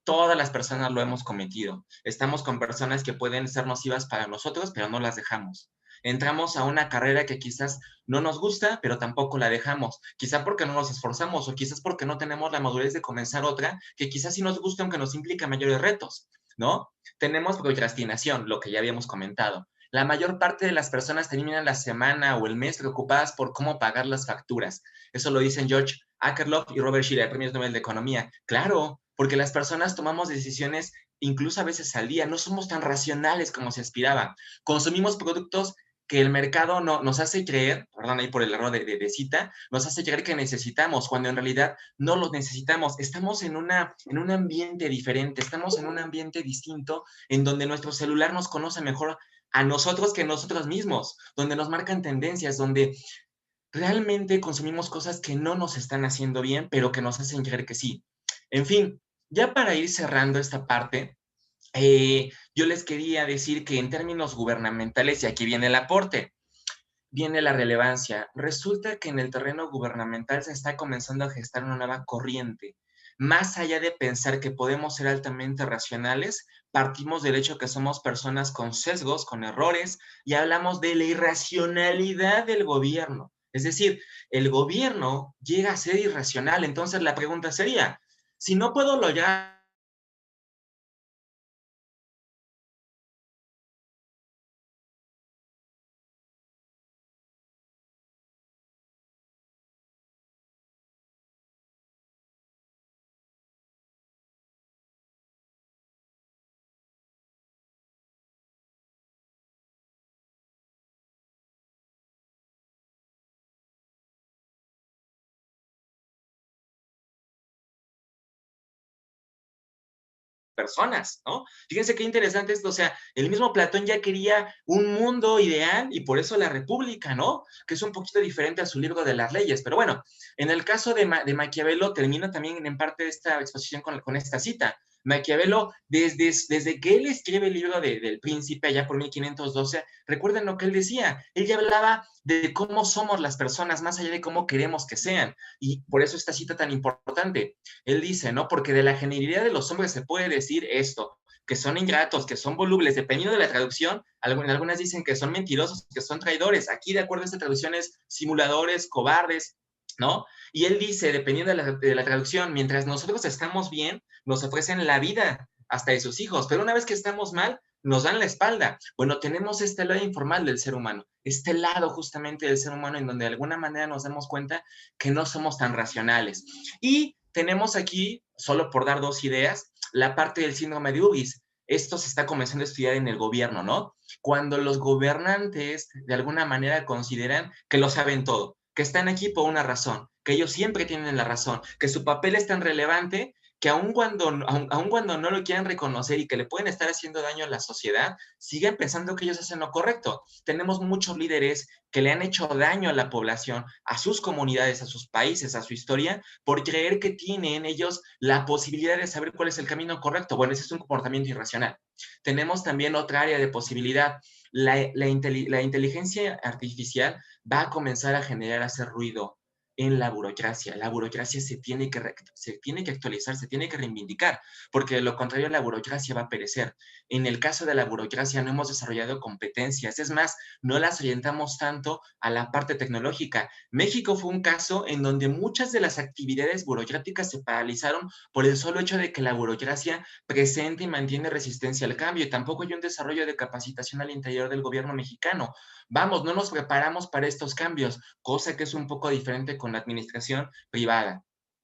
Todas las personas lo hemos cometido. Estamos con personas que pueden ser nocivas para nosotros, pero no las dejamos. Entramos a una carrera que quizás no nos gusta, pero tampoco la dejamos. Quizá porque no nos esforzamos o quizás porque no tenemos la madurez de comenzar otra que quizás sí nos gusta, aunque nos implica mayores retos, ¿no? Tenemos procrastinación, lo que ya habíamos comentado. La mayor parte de las personas terminan la semana o el mes preocupadas por cómo pagar las facturas. Eso lo dicen George Akerlof y Robert Shiller, premios Nobel de Economía. Claro, porque las personas tomamos decisiones incluso a veces al día. No somos tan racionales como se aspiraba. Consumimos productos que el mercado nos hace creer, perdón ahí por el error de cita, nos hace creer que necesitamos, cuando en realidad no los necesitamos. Estamos en un ambiente diferente, estamos en un ambiente distinto, en donde nuestro celular nos conoce mejor a nosotros que nosotros mismos, donde nos marcan tendencias, donde realmente consumimos cosas que no nos están haciendo bien, pero que nos hacen creer que sí. En fin, ya para ir cerrando esta parte, yo les quería decir que en términos gubernamentales, y aquí viene el aporte, viene la relevancia. Resulta que en el terreno gubernamental se está comenzando a gestar una nueva corriente. Más allá de pensar que podemos ser altamente racionales, partimos del hecho que somos personas con sesgos, con errores, y hablamos de la irracionalidad del gobierno. Es decir, el gobierno llega a ser irracional. Entonces la pregunta sería, si no puedo lograr personas, ¿no? Fíjense qué interesante esto, o sea, el mismo Platón ya quería un mundo ideal y por eso la República, ¿no? Que es un poquito diferente a su libro de las leyes, pero bueno, en el caso de Maquiavelo termina también en parte de esta exposición con esta cita. Maquiavelo, desde que él escribe el libro del Príncipe allá por 1512, recuerden lo que él decía, él ya hablaba de cómo somos las personas, más allá de cómo queremos que sean, y por eso esta cita tan importante. Él dice, ¿no? Porque de la genialidad de los hombres se puede decir esto, que son ingratos, que son volubles, dependiendo de la traducción, algunas dicen que son mentirosos, que son traidores. Aquí, de acuerdo a esta traducción, es simuladores, cobardes, ¿no? Y él dice, dependiendo de la traducción, mientras nosotros estamos bien, nos ofrecen la vida hasta de sus hijos, pero una vez que estamos mal, nos dan la espalda. Bueno, tenemos este lado informal del ser humano, este lado justamente del ser humano en donde de alguna manera nos damos cuenta que no somos tan racionales. Y tenemos aquí, solo por dar dos ideas, la parte del síndrome de Ubis. Esto se está comenzando a estudiar en el gobierno, ¿no? Cuando los gobernantes de alguna manera consideran que lo saben todo, que están aquí por una razón, que ellos siempre tienen la razón, que su papel es tan relevante que aun cuando no lo quieran reconocer y que le pueden estar haciendo daño a la sociedad, siguen pensando que ellos hacen lo correcto. Tenemos muchos líderes que le han hecho daño a la población, a sus comunidades, a sus países, a su historia, por creer que tienen ellos la posibilidad de saber cuál es el camino correcto. Bueno, ese es un comportamiento irracional. Tenemos también otra área de posibilidad. La inteligencia artificial va a comenzar a generar, a hacer ruido en la burocracia. La burocracia se tiene que actualizar, se tiene que reivindicar, porque de lo contrario la burocracia va a perecer. En el caso de la burocracia no hemos desarrollado competencias, es más, no las orientamos tanto a la parte tecnológica. México fue un caso en donde muchas de las actividades burocráticas se paralizaron por el solo hecho de que la burocracia presenta y mantiene resistencia al cambio, y tampoco hay un desarrollo de capacitación al interior del gobierno mexicano. Vamos, no nos preparamos para estos cambios, cosa que es un poco diferente con la administración privada.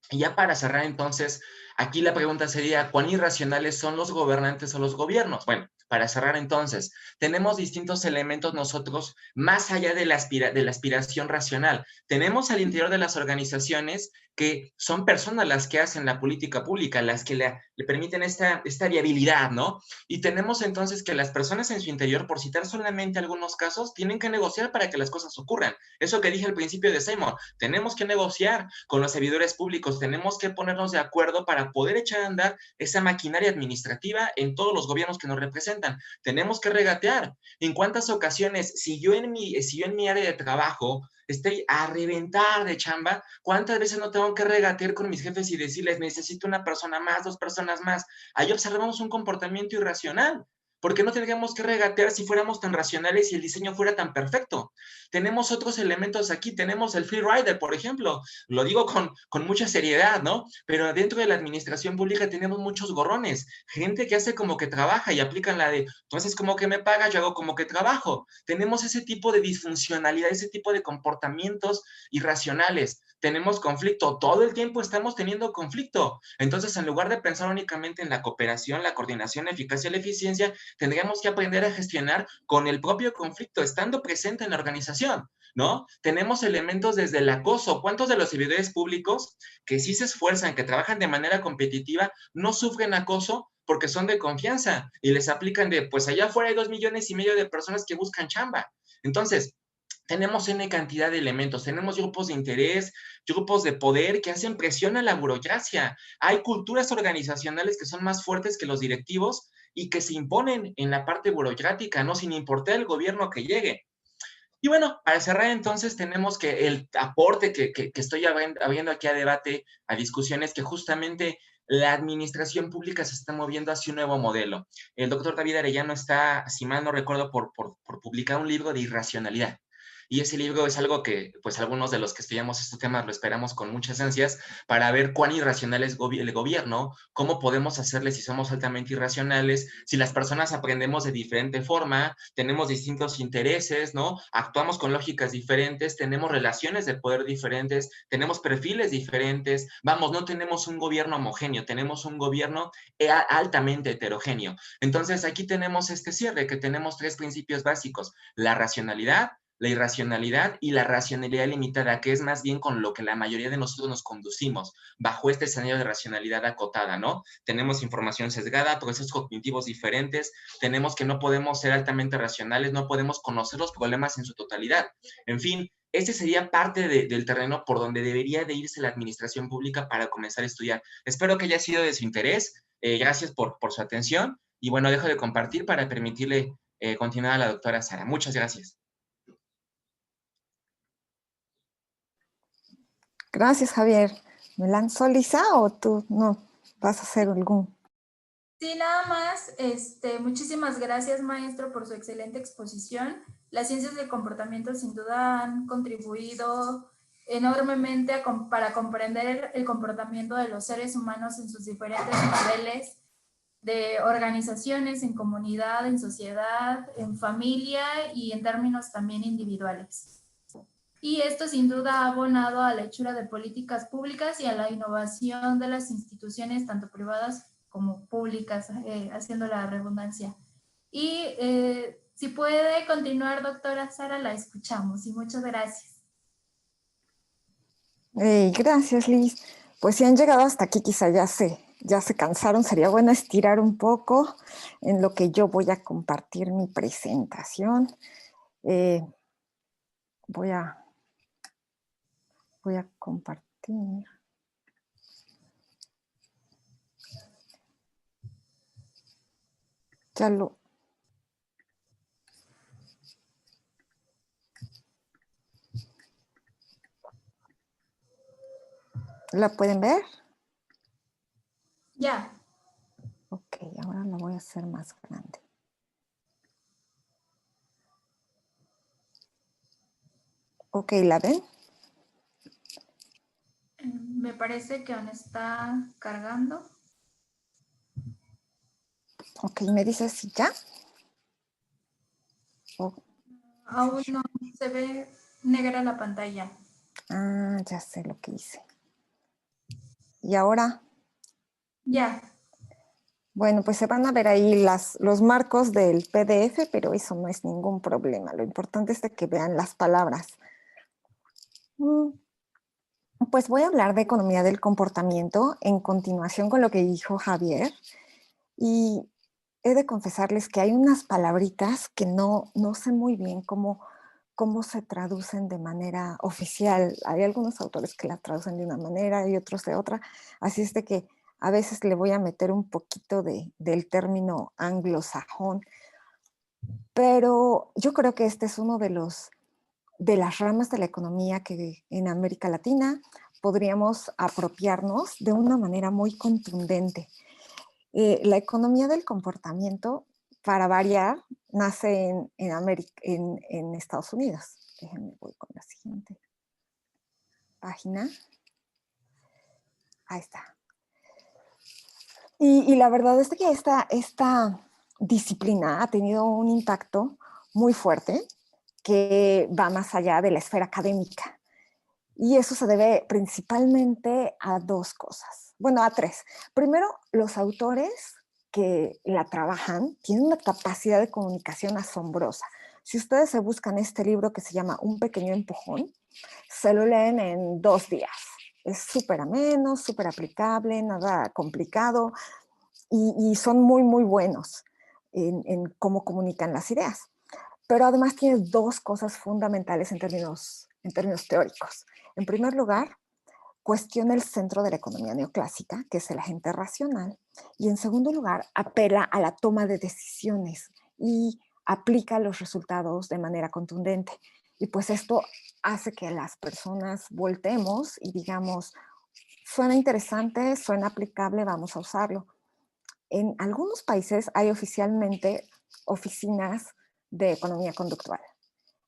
Y ya para cerrar entonces, aquí la pregunta sería, ¿cuán irracionales son los gobernantes o los gobiernos? Bueno, para cerrar entonces, tenemos distintos elementos nosotros más allá de la aspiración racional. Tenemos al interior de las organizaciones que son personas las que hacen la política pública, las que le permiten esta viabilidad, ¿no? Y tenemos entonces que las personas en su interior, por citar solamente algunos casos, tienen que negociar para que las cosas ocurran. Eso que dije al principio de Simon, tenemos que negociar con los servidores públicos, tenemos que ponernos de acuerdo para poder echar a andar esa maquinaria administrativa en todos los gobiernos que nos representan. representan. Tenemos que regatear. ¿En cuántas ocasiones, si yo en mi área de trabajo estoy a reventar de chamba, cuántas veces no tengo que regatear con mis jefes y decirles, necesito una persona más, 2 personas más? Ahí observamos un comportamiento irracional. ¿Por qué no tendríamos que regatear si fuéramos tan racionales y el diseño fuera tan perfecto? Tenemos otros elementos aquí, tenemos el free rider, por ejemplo, lo digo con mucha seriedad, ¿no? Pero dentro de la administración pública tenemos muchos gorrones, gente que hace como que trabaja y aplican la de, tú haces como que me pagas, yo hago como que trabajo. Tenemos ese tipo de disfuncionalidad, ese tipo de comportamientos irracionales. Tenemos conflicto, todo el tiempo estamos teniendo conflicto. Entonces, en lugar de pensar únicamente en la cooperación, la coordinación, la eficacia y la eficiencia, tendríamos que aprender a gestionar con el propio conflicto, estando presente en la organización, ¿no? Tenemos elementos desde el acoso. ¿Cuántos de los servidores públicos que sí se esfuerzan, que trabajan de manera competitiva, no sufren acoso porque son de confianza y les aplican de, pues allá afuera hay 2,5 millones de personas que buscan chamba? Entonces, tenemos N cantidad de elementos, tenemos grupos de interés, grupos de poder que hacen presión a la burocracia. Hay culturas organizacionales que son más fuertes que los directivos y que se imponen en la parte burocrática, ¿no? Sin importar el gobierno que llegue. Y bueno, para cerrar entonces tenemos que el aporte que estoy abriendo aquí a debate, a discusión, es que justamente la administración pública se está moviendo hacia un nuevo modelo. El doctor David Arellano está, si mal no recuerdo, por publicar un libro de irracionalidad. Y ese libro es algo que, pues, algunos de los que estudiamos estos temas lo esperamos con muchas ansias para ver cuán irracional es el gobierno, cómo podemos hacerle si somos altamente irracionales, si las personas aprendemos de diferente forma, tenemos distintos intereses, ¿no? Actuamos con lógicas diferentes, tenemos relaciones de poder diferentes, tenemos perfiles diferentes, vamos, no tenemos un gobierno homogéneo, tenemos un gobierno altamente heterogéneo. Entonces, aquí tenemos este cierre, que tenemos 3 principios básicos: la racionalidad, la irracionalidad y la racionalidad limitada, que es más bien con lo que la mayoría de nosotros nos conducimos, bajo este escenario de racionalidad acotada, ¿no? Tenemos información sesgada, procesos cognitivos diferentes, tenemos que no podemos ser altamente racionales, no podemos conocer los problemas en su totalidad. En fin, este sería parte del terreno por donde debería de irse la administración pública para comenzar a estudiar. Espero que haya sido de su interés. Gracias por su atención. Y bueno, dejo de compartir para permitirle continuar a la doctora Sara. Muchas gracias. Gracias, Javier. ¿Me lanzó Lisa o tú no vas a hacer algún? Sí, nada más, muchísimas gracias, maestro, por su excelente exposición. Las ciencias del comportamiento sin duda han contribuido enormemente para comprender el comportamiento de los seres humanos en sus diferentes niveles de organizaciones, en comunidad, en sociedad, en familia y en términos también individuales. Y esto sin duda ha abonado a la hechura de políticas públicas y a la innovación de las instituciones, tanto privadas como públicas, haciendo la redundancia. Y si puede continuar, doctora Sara, la escuchamos. Y muchas gracias. Gracias, Liz. Pues si han llegado hasta aquí, quizá ya se cansaron. Sería bueno estirar un poco en lo que yo voy a compartir mi presentación. Voy a compartir. Ya lo... ¿La pueden ver? Ya. Ok, ahora la voy a hacer más grande. Ok, ¿la ven? Me parece que aún está cargando. Ok, ¿me dices si ya? Oh. Aún no se ve negra la pantalla. Ah, ya sé lo que hice. ¿Y ahora? Ya. Bueno, pues se van a ver ahí los marcos del PDF, pero eso no es ningún problema. Lo importante es de que vean las palabras. Pues voy a hablar de economía del comportamiento en continuación con lo que dijo Javier. Y he de confesarles que hay unas palabritas que no sé muy bien cómo se traducen de manera oficial. Hay algunos autores que la traducen de una manera y otros de otra. Así es de que A veces le voy a meter un poquito del término anglosajón, pero yo creo que este es uno de las ramas de la economía que en América Latina podríamos apropiarnos de una manera muy contundente. La economía del comportamiento, para variar, nace en Estados Unidos. Déjenme, voy con la siguiente página. Ahí está. Y la verdad es que esta disciplina ha tenido un impacto muy fuerte que va más allá de la esfera académica. Y eso se debe principalmente a dos cosas. Bueno, a tres. Primero, los autores que la trabajan tienen una capacidad de comunicación asombrosa. Si ustedes se buscan este libro que se llama Un pequeño empujón, se lo leen en 2 días. Es súper ameno, súper aplicable, nada complicado y son muy, muy buenos en cómo comunican las ideas. Pero además tiene dos cosas fundamentales en términos teóricos. En primer lugar, cuestiona el centro de la economía neoclásica, que es el agente racional, y en segundo lugar, apela a la toma de decisiones y aplica los resultados de manera contundente. Y pues esto hace que las personas voltemos y digamos, suena interesante, suena aplicable, vamos a usarlo. En algunos países hay oficialmente oficinas de economía conductual.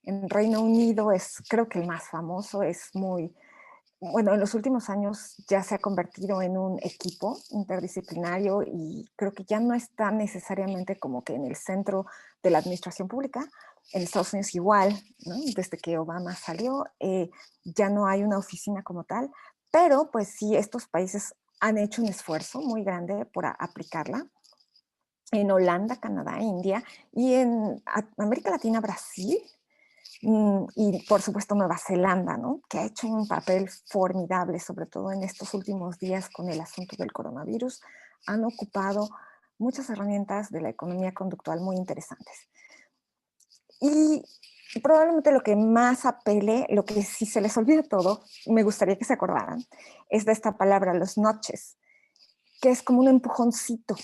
En Reino Unido es, creo que el más famoso, es muy, bueno, en los últimos años ya se ha convertido en un equipo interdisciplinario y creo que ya no está necesariamente como que en el centro de la administración pública. En Estados Unidos igual, ¿no? Desde que Obama salió, ya no hay una oficina como tal, pero pues sí, estos países han hecho un esfuerzo muy grande por aplicarla. En Holanda, Canadá, India y en América Latina, Brasil, y por supuesto Nueva Zelanda, ¿no? Que ha hecho un papel formidable, sobre todo en estos últimos días con el asunto del coronavirus. Han ocupado muchas herramientas de la economía conductual muy interesantes. Y probablemente lo que más apele, lo que si se les olvida todo, me gustaría que se acordaran, es de esta palabra, los notches, que es como un empujoncito.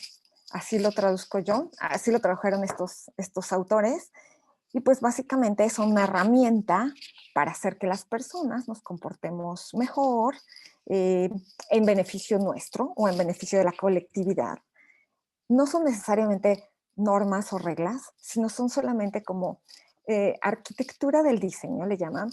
Así lo traduzco yo, así lo tradujeron estos autores. Y pues básicamente es una herramienta para hacer que las personas nos comportemos mejor en beneficio nuestro o en beneficio de la colectividad. No son necesariamente normas o reglas, sino son solamente como arquitectura del diseño, le llaman,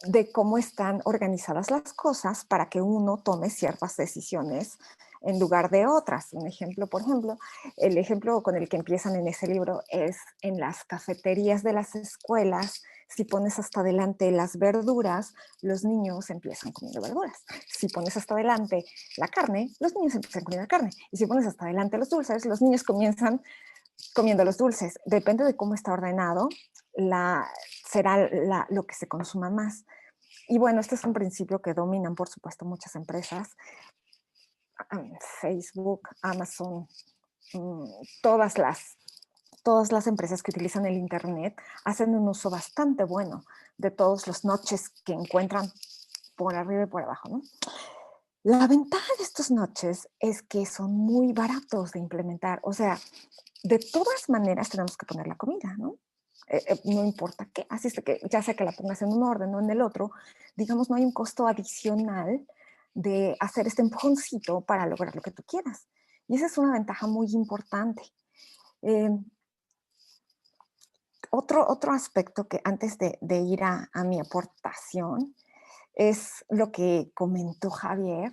de cómo están organizadas las cosas para que uno tome ciertas decisiones en lugar de otras. Un ejemplo, por ejemplo, el ejemplo con el que empiezan en ese libro es en las cafeterías de las escuelas. Si pones hasta adelante las verduras, los niños empiezan comiendo verduras. Si pones hasta adelante la carne, los niños empiezan comiendo la carne. Y si pones hasta adelante los dulces, los niños comienzan comiendo los dulces. Depende de cómo está ordenado, será lo que se consuma más. Y bueno, este es un principio que dominan, por supuesto, muchas empresas. Facebook, Amazon, todas las empresas que utilizan el Internet hacen un uso bastante bueno de todos los notches que encuentran por arriba y por abajo, ¿no? La ventaja de estos notches es que son muy baratos de implementar. O sea, de todas maneras tenemos que poner la comida, ¿no? No importa qué, así es que ya sea que la pongas en un orden o en el otro, digamos, no hay un costo adicional de hacer este empujoncito para lograr lo que tú quieras. Y esa es una ventaja muy importante. Eh, otro aspecto que antes de ir a mi aportación es lo que comentó Javier,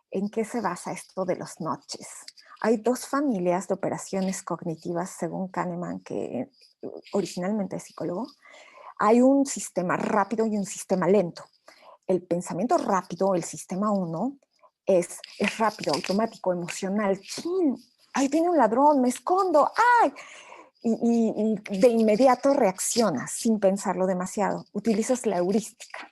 en qué se basa esto de los notches. Hay dos familias de operaciones cognitivas, según Kahneman, que originalmente es psicólogo. Hay un sistema rápido y un sistema lento. El pensamiento rápido, el sistema 1, es rápido, automático, emocional. ¡Chin! ¡Ahí viene un ladrón! ¡Me escondo! ¡Ay! Y de inmediato reaccionas sin pensarlo demasiado. Utilizas la heurística.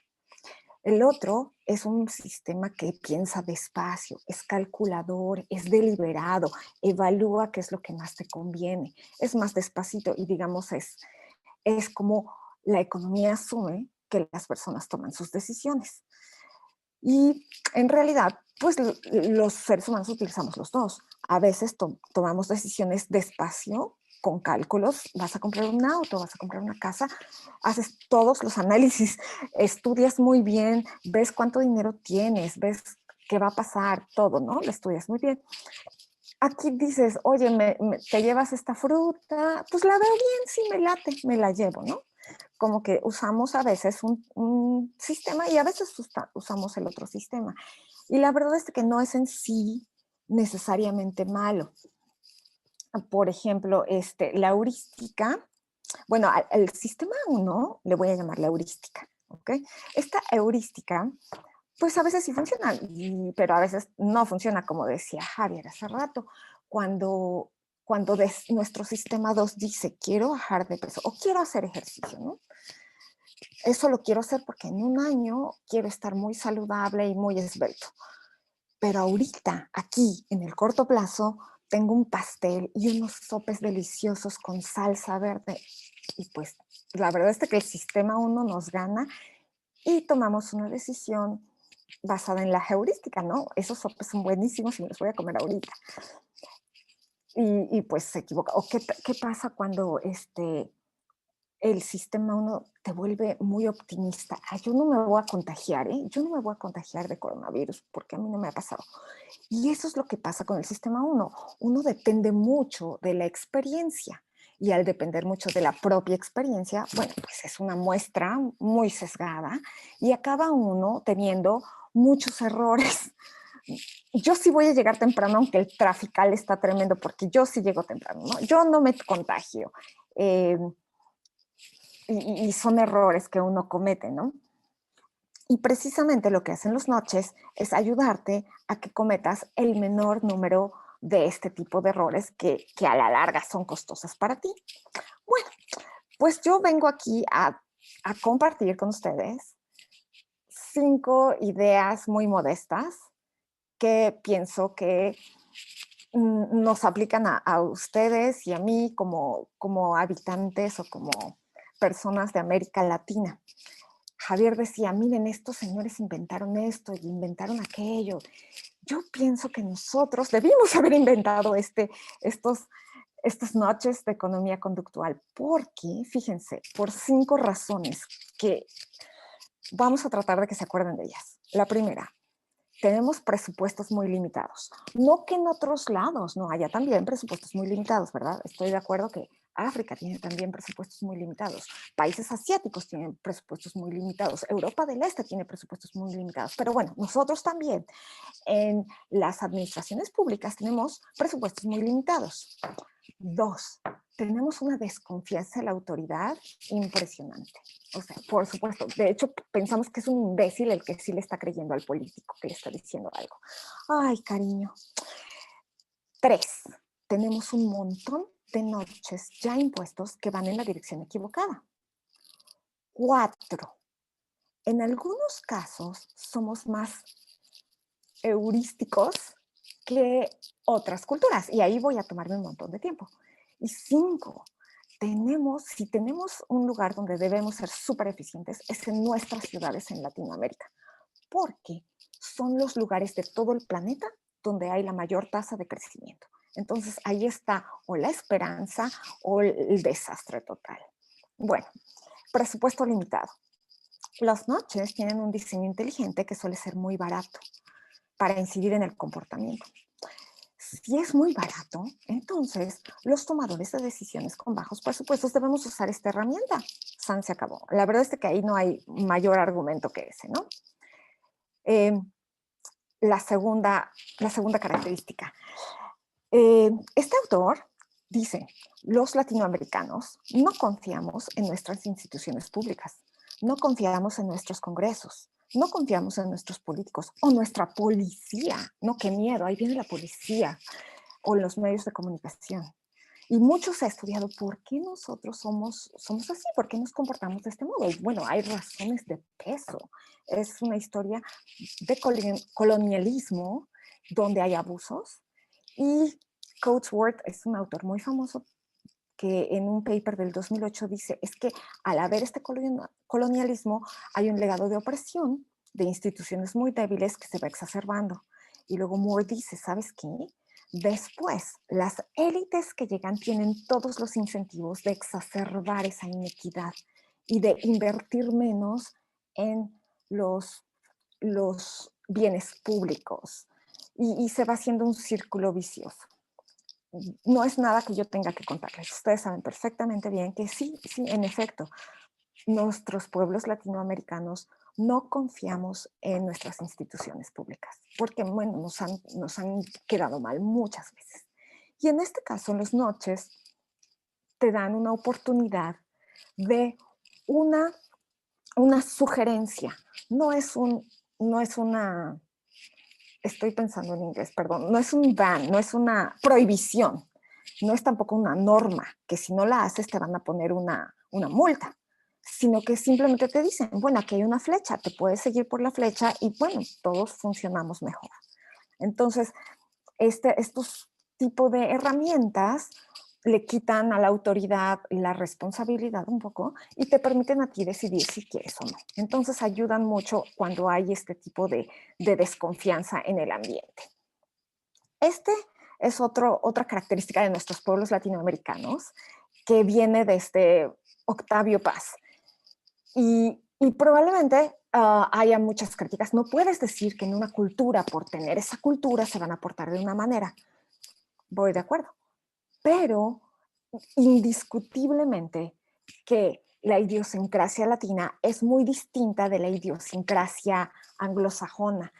El otro es un sistema que piensa despacio, es calculador, es deliberado, evalúa qué es lo que más te conviene, es más despacito y digamos es como la economía asume que las personas toman sus decisiones. Y en realidad, pues los seres humanos utilizamos los dos. A veces tomamos decisiones despacio, con cálculos, vas a comprar un auto, vas a comprar una casa, haces todos los análisis, estudias muy bien, ves cuánto dinero tienes, ves qué va a pasar, todo, ¿no? Lo estudias muy bien. Aquí dices, oye, te llevas esta fruta, pues la veo bien, sí, me late, me la llevo, ¿no? Como que usamos a veces un sistema y a veces usamos el otro sistema. Y la verdad es que no es en sí necesariamente malo. Por ejemplo, la heurística, bueno, al sistema 1 le voy a llamar la heurística, ¿ok? Esta heurística, pues a veces sí funciona, pero a veces no funciona, como decía Javier hace rato, cuando, cuando nuestro sistema 2 dice, quiero bajar de peso o quiero hacer ejercicio, ¿no? Eso lo quiero hacer porque en un año quiero estar muy saludable y muy esbelto. Pero ahorita, aquí, en el corto plazo, tengo un pastel y unos sopes deliciosos con salsa verde. Y pues la verdad es que el sistema 1 nos gana y tomamos una decisión basada en la heurística, ¿no? Esos sopes son buenísimos y me los voy a comer ahorita. Y pues se equivoca. ¿O qué pasa cuando el sistema 1 te vuelve muy optimista? Ay, yo no me voy a contagiar, ¿eh? Yo no me voy a contagiar de coronavirus porque a mí no me ha pasado. Y eso es lo que pasa con el sistema 1. Uno depende mucho de la experiencia. Y al depender mucho de la propia experiencia, bueno, pues es una muestra muy sesgada y acaba uno teniendo muchos errores. Yo sí voy a llegar temprano, aunque el trafical está tremendo, porque yo sí llego temprano, ¿no? Yo no me contagio. Eh, y son errores que uno comete, ¿no? Y precisamente lo que hacen los noches es ayudarte a que cometas el menor número de este tipo de errores que a la larga son costosas para ti. Bueno, pues yo vengo aquí a compartir con ustedes 5 ideas muy modestas que pienso que nos aplican a ustedes y a mí como habitantes o como personas de América Latina. Javier decía, miren, estos señores inventaron esto y inventaron aquello. Yo pienso que nosotros debimos haber inventado estas noches de economía conductual, porque, fíjense, por 5 razones que vamos a tratar de que se acuerden de ellas. La primera, tenemos presupuestos muy limitados. No que en otros lados no haya también presupuestos muy limitados, ¿verdad? Estoy de acuerdo que África tiene también presupuestos muy limitados. Países asiáticos tienen presupuestos muy limitados. Europa del Este tiene presupuestos muy limitados. Pero bueno, nosotros también en las administraciones públicas tenemos presupuestos muy limitados. 2, tenemos una desconfianza en la autoridad impresionante. O sea, por supuesto, de hecho, pensamos que es un imbécil el que sí le está creyendo al político que le está diciendo algo. Ay, cariño. 3, tenemos un montón de noches ya impuestos que van en la dirección equivocada. 4, en algunos casos somos más heurísticos que otras culturas. Y ahí voy a tomarme un montón de tiempo. Y 5, si tenemos un lugar donde debemos ser súper eficientes, es en nuestras ciudades en Latinoamérica, porque son los lugares de todo el planeta donde hay la mayor tasa de crecimiento. Entonces ahí está o la esperanza o el desastre total. Bueno, presupuesto limitado. Las noches tienen un diseño inteligente que suele ser muy barato para incidir en el comportamiento. Si es muy barato, entonces los tomadores de decisiones con bajos presupuestos debemos usar esta herramienta. San se acabó. La verdad es que ahí no hay mayor argumento que ese, ¿no? La segunda característica. Este autor dice, los latinoamericanos no confiamos en nuestras instituciones públicas, no confiamos en nuestros congresos, no confiamos en nuestros políticos o nuestra policía. No, qué miedo, ahí viene la policía, o en los medios de comunicación. Y mucho se ha estudiado por qué nosotros somos así, por qué nos comportamos de este modo. Y bueno, hay razones de peso. Es una historia de colonialismo donde hay abusos. Y Coatsworth es un autor muy famoso que en un paper del 2008 dice, es que al haber este colonialismo hay un legado de opresión de instituciones muy débiles que se va exacerbando. Y luego Moore dice, ¿sabes qué? Después, las élites que llegan tienen todos los incentivos de exacerbar esa inequidad y de invertir menos en los bienes públicos. Y se va haciendo un círculo vicioso. No es nada que yo tenga que contarles. Ustedes saben perfectamente bien que sí, en efecto, nuestros pueblos latinoamericanos no confiamos en nuestras instituciones públicas, porque bueno, nos han quedado mal muchas veces. Y en este caso, en las noches, te dan una oportunidad de una sugerencia. No es una, estoy pensando en inglés, perdón, no es un ban, no es una prohibición, no es tampoco una norma, que si no la haces te van a poner una multa, sino que simplemente te dicen, bueno, aquí hay una flecha, te puedes seguir por la flecha y bueno, todos funcionamos mejor. Entonces, estos tipos de herramientas le quitan a la autoridad la responsabilidad un poco y te permiten a ti decidir si quieres o no. Entonces ayudan mucho cuando hay este tipo de desconfianza en el ambiente. Este es otra característica de nuestros pueblos latinoamericanos que viene desde Octavio Paz. Y probablemente haya muchas críticas. No puedes decir que en una cultura, por tener esa cultura, se van a portar de una manera. Voy de acuerdo. Pero indiscutiblemente que la idiosincrasia latina es muy distinta de la idiosincrasia anglosajona.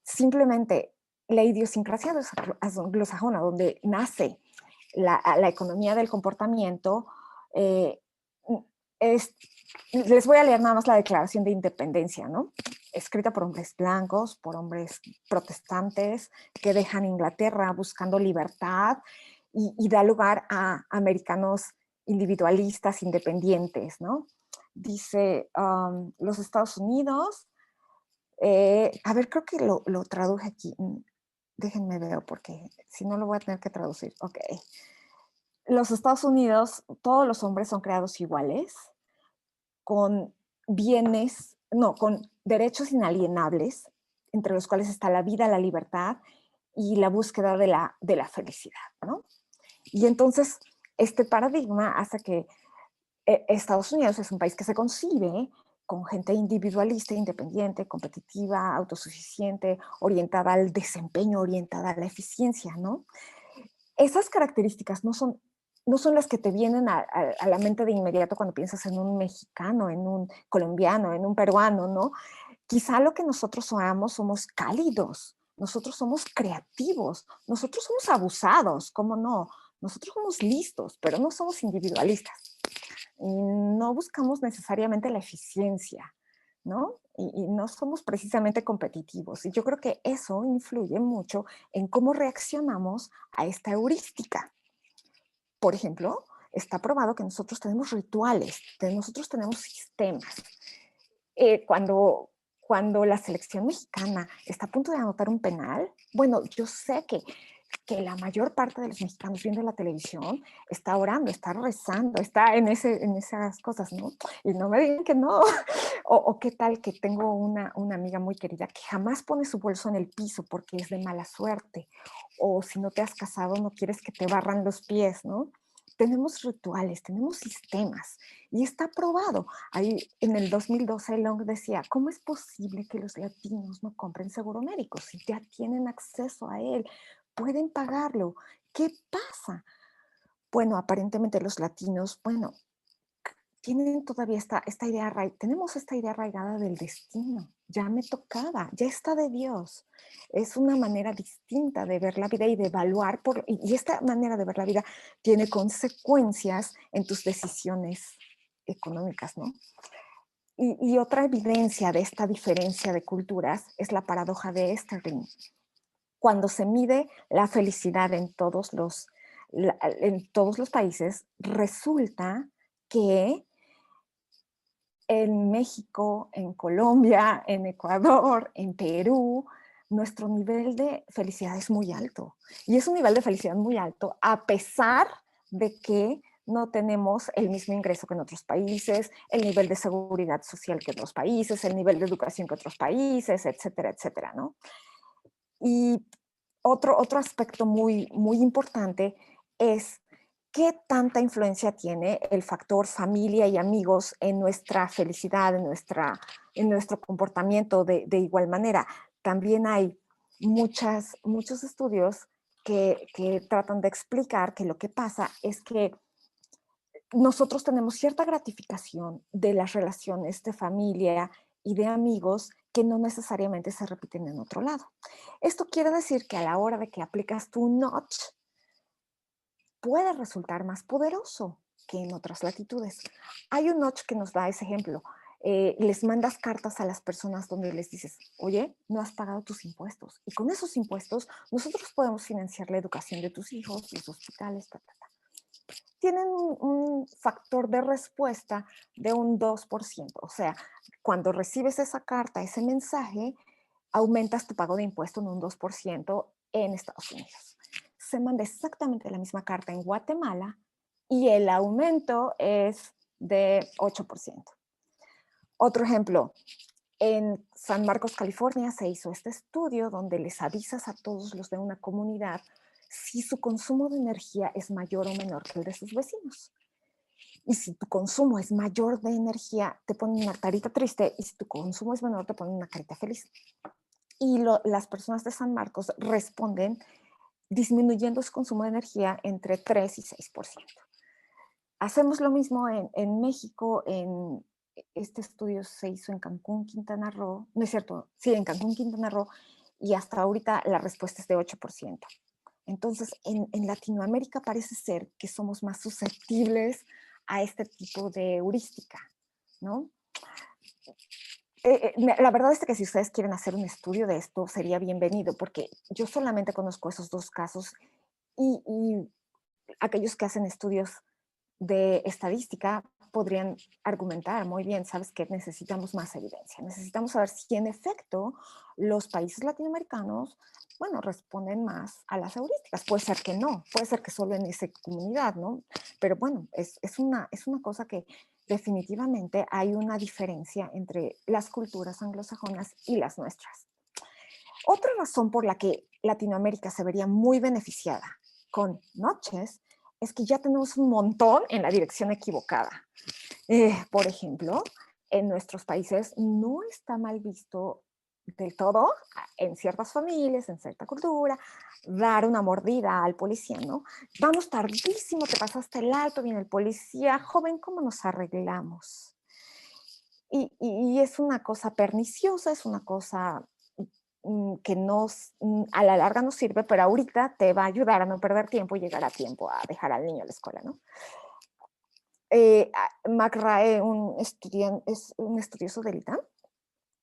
Simplemente la idiosincrasia anglosajona, donde nace la economía del comportamiento, les voy a leer nada más la Declaración de Independencia, ¿no? Escrita por hombres blancos, por hombres protestantes que dejan Inglaterra buscando libertad y da lugar a americanos individualistas, independientes, ¿no? Dice, los Estados Unidos, a ver, creo que lo traduje aquí. Déjenme ver porque si no lo voy a tener que traducir. Ok. Los Estados Unidos, todos los hombres son creados iguales, con bienes, no, con derechos inalienables, entre los cuales está la vida, la libertad y la búsqueda de la felicidad, ¿no? Y entonces, este paradigma hace que Estados Unidos es un país que se concibe con gente individualista, independiente, competitiva, autosuficiente, orientada al desempeño, orientada a la eficiencia, ¿no? Esas características no son las que te vienen a la mente de inmediato cuando piensas en un mexicano, en un colombiano, en un peruano, ¿no? Quizá lo que nosotros somos cálidos, nosotros somos creativos, nosotros somos abusados, ¿cómo no? Nosotros somos listos, pero no somos individualistas. Y no buscamos necesariamente la eficiencia, ¿no? Y no somos precisamente competitivos. Y yo creo que eso influye mucho en cómo reaccionamos a esta heurística. Por ejemplo, está probado que nosotros tenemos rituales, nosotros tenemos sistemas. Cuando la selección mexicana está a punto de anotar un penal, bueno, yo sé que la mayor parte de los mexicanos viendo la televisión está orando, está rezando, está en esas cosas, ¿no? Y no me digan que no. O qué tal que tengo una amiga muy querida que jamás pone su bolso en el piso porque es de mala suerte. O si no te has casado, no quieres que te barran los pies, ¿no? Tenemos rituales, tenemos sistemas y está probado. Ahí en el 2012 Long decía, ¿cómo es posible que los latinos no compren seguro médico si ya tienen acceso a él? Pueden pagarlo. ¿Qué pasa? Bueno, aparentemente los latinos, bueno, tienen todavía esta idea, tenemos esta idea arraigada del destino. Ya me tocaba, ya está de Dios. Es una manera distinta de ver la vida y de evaluar, y esta manera de ver la vida tiene consecuencias en tus decisiones económicas, ¿no? Y otra evidencia de esta diferencia de culturas es la paradoja de Easterlin. Cuando se mide la felicidad en todos los países, resulta que en México, en Colombia, en Ecuador, en Perú, nuestro nivel de felicidad es muy alto. Y es un nivel de felicidad muy alto a pesar de que no tenemos el mismo ingreso que en otros países, el nivel de seguridad social que en otros países, el nivel de educación que otros países, etcétera, etcétera, ¿no? Y otro aspecto muy, muy importante es qué tanta influencia tiene el factor familia y amigos en nuestra felicidad, en nuestro comportamiento de igual manera. También hay muchos estudios que tratan de explicar que lo que pasa es que nosotros tenemos cierta gratificación de las relaciones de familia y de amigos que no necesariamente se repiten en otro lado. Esto quiere decir que a la hora de que aplicas tu notch, puede resultar más poderoso que en otras latitudes. Hay un notch que nos da ese ejemplo. Les mandas cartas a las personas donde les dices, oye, no has pagado tus impuestos. Y con esos impuestos nosotros podemos financiar la educación de tus hijos, los hospitales, tienen un factor de respuesta de un 2%. O sea, cuando recibes esa carta, ese mensaje, aumentas tu pago de impuestos en un 2% en Estados Unidos. Se manda exactamente la misma carta en Guatemala y el aumento es de 8%. Otro ejemplo, en San Marcos, California, se hizo este estudio donde les avisas a todos los de una comunidad si su consumo de energía es mayor o menor que el de sus vecinos. Y si tu consumo es mayor de energía, te ponen una carita triste, y si tu consumo es menor, te ponen una carita feliz. Y las personas de San Marcos responden disminuyendo su consumo de energía entre 3 y 6%. Hacemos lo mismo en México. Este estudio se hizo en Cancún, Quintana Roo. No es cierto, sí, en Cancún, Quintana Roo, y hasta ahorita la respuesta es de 8%. Entonces, en Latinoamérica parece ser que somos más susceptibles a este tipo de heurística, ¿no? La verdad es que si ustedes quieren hacer un estudio de esto, sería bienvenido, porque yo solamente conozco esos dos casos, y aquellos que hacen estudios de estadística podrían argumentar muy bien, sabes que necesitamos más evidencia, necesitamos saber si en efecto los países latinoamericanos, bueno, responden más a las heurísticas. Puede ser que no, puede ser que solo en esa comunidad, ¿no? Pero bueno, es una cosa que definitivamente hay una diferencia entre las culturas anglosajonas y las nuestras. Otra razón por la que Latinoamérica se vería muy beneficiada con noches es que ya tenemos un montón en la dirección equivocada. Por ejemplo, en nuestros países no está mal visto del todo, en ciertas familias, en cierta cultura, dar una mordida al policía, ¿no? Vamos tardísimo, te pasaste el alto, viene el policía, joven, ¿cómo nos arreglamos? Y es una cosa perniciosa, es una cosa que a la larga no sirve, pero ahorita te va a ayudar a no perder tiempo y llegar a tiempo a dejar al niño a la escuela, ¿no? McRae, es un estudioso del ITAM,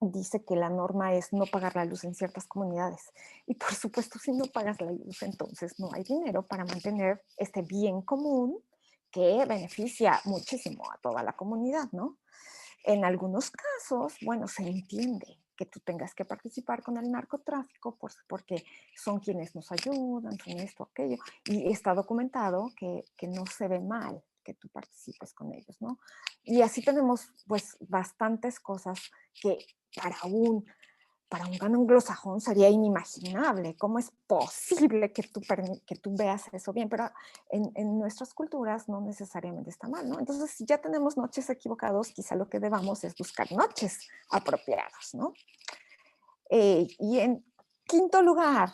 dice que la norma es no pagar la luz en ciertas comunidades. Y por supuesto, si no pagas la luz, entonces no hay dinero para mantener este bien común que beneficia muchísimo a toda la comunidad, ¿no? En algunos casos, bueno, se entiende que tú tengas que participar con el narcotráfico porque son quienes nos ayudan, son esto, aquello, y está documentado que no se ve mal que tú participes con ellos, ¿no? Y así tenemos pues bastantes cosas que para un anglosajón sería inimaginable. ¿Cómo es posible que tú veas eso bien? Pero en nuestras culturas no necesariamente está mal, ¿no? Entonces, si ya tenemos noches equivocados, quizá lo que debamos es buscar noches apropiadas, ¿no? Y en quinto lugar,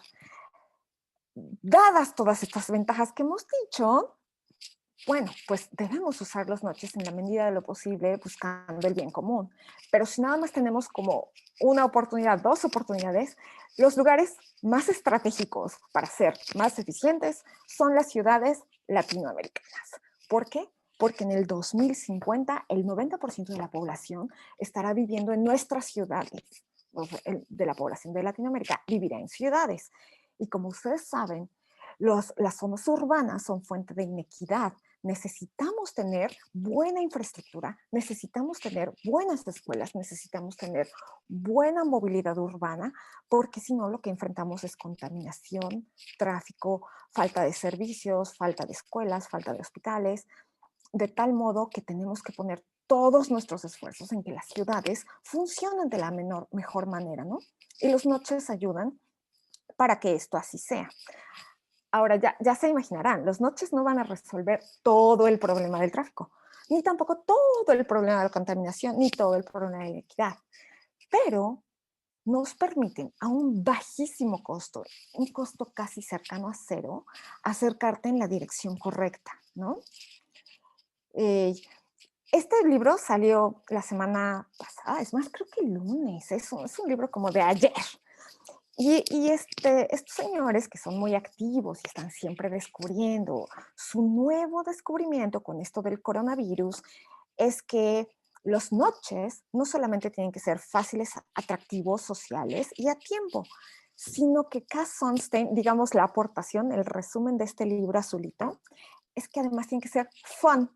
dadas todas estas ventajas que hemos dicho, bueno, pues debemos usar las noches en la medida de lo posible buscando el bien común. Pero si nada más tenemos como una oportunidad, dos oportunidades, los lugares más estratégicos para ser más eficientes son las ciudades latinoamericanas. ¿Por qué? Porque en el 2050 el 90% de la población estará viviendo en nuestras ciudades. De la población de Latinoamérica vivirá en ciudades. Y como ustedes saben, las zonas urbanas son fuente de inequidad. Necesitamos tener buena infraestructura, necesitamos tener buenas escuelas, necesitamos tener buena movilidad urbana, porque si no lo que enfrentamos es contaminación, tráfico, falta de servicios, falta de escuelas, falta de hospitales. de tal modo que tenemos que poner todos nuestros esfuerzos en que las ciudades funcionen de la mejor manera, ¿no? Y los noches ayudan para que esto así sea. Ahora, ya se imaginarán, los noches no van a resolver todo el problema del tráfico, ni tampoco todo el problema de la contaminación, ni todo el problema de la inequidad, pero nos permiten a un bajísimo costo, un costo casi cercano a cero, acercarte en la dirección correcta, ¿no? Este libro salió la semana pasada, es más, creo que el lunes, es un libro como de ayer. Y estos señores que son muy activos y están siempre descubriendo, su nuevo descubrimiento con esto del coronavirus es que los noches no solamente tienen que ser fáciles, atractivos, sociales y a tiempo, sino que Cass Sunstein, digamos la aportación, el resumen de este libro azulito, es que además tienen que ser fun,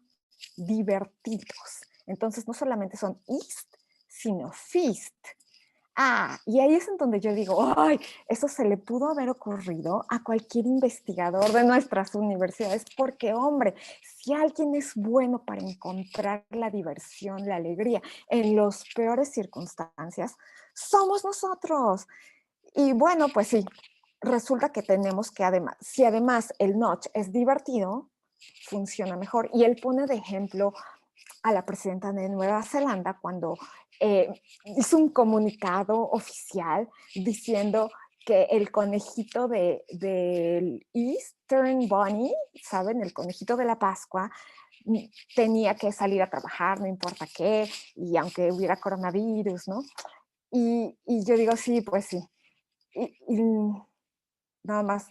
divertidos. Entonces no solamente son east, sino feast. Y ahí es en donde yo digo, ¡ay! Eso se le pudo haber ocurrido a cualquier investigador de nuestras universidades, porque, hombre, si alguien es bueno para encontrar la diversión, la alegría en las peores circunstancias, somos nosotros. Y bueno, pues sí, resulta que tenemos que además, si además el notch es divertido, funciona mejor. Y él pone de ejemplo a la presidenta de Nueva Zelanda cuando hizo un comunicado oficial diciendo que el conejito del Eastern Bunny, ¿saben? El conejito de la Pascua, tenía que salir a trabajar, no importa qué, y aunque hubiera coronavirus, ¿no? Y yo digo, sí, pues sí. Y nada más,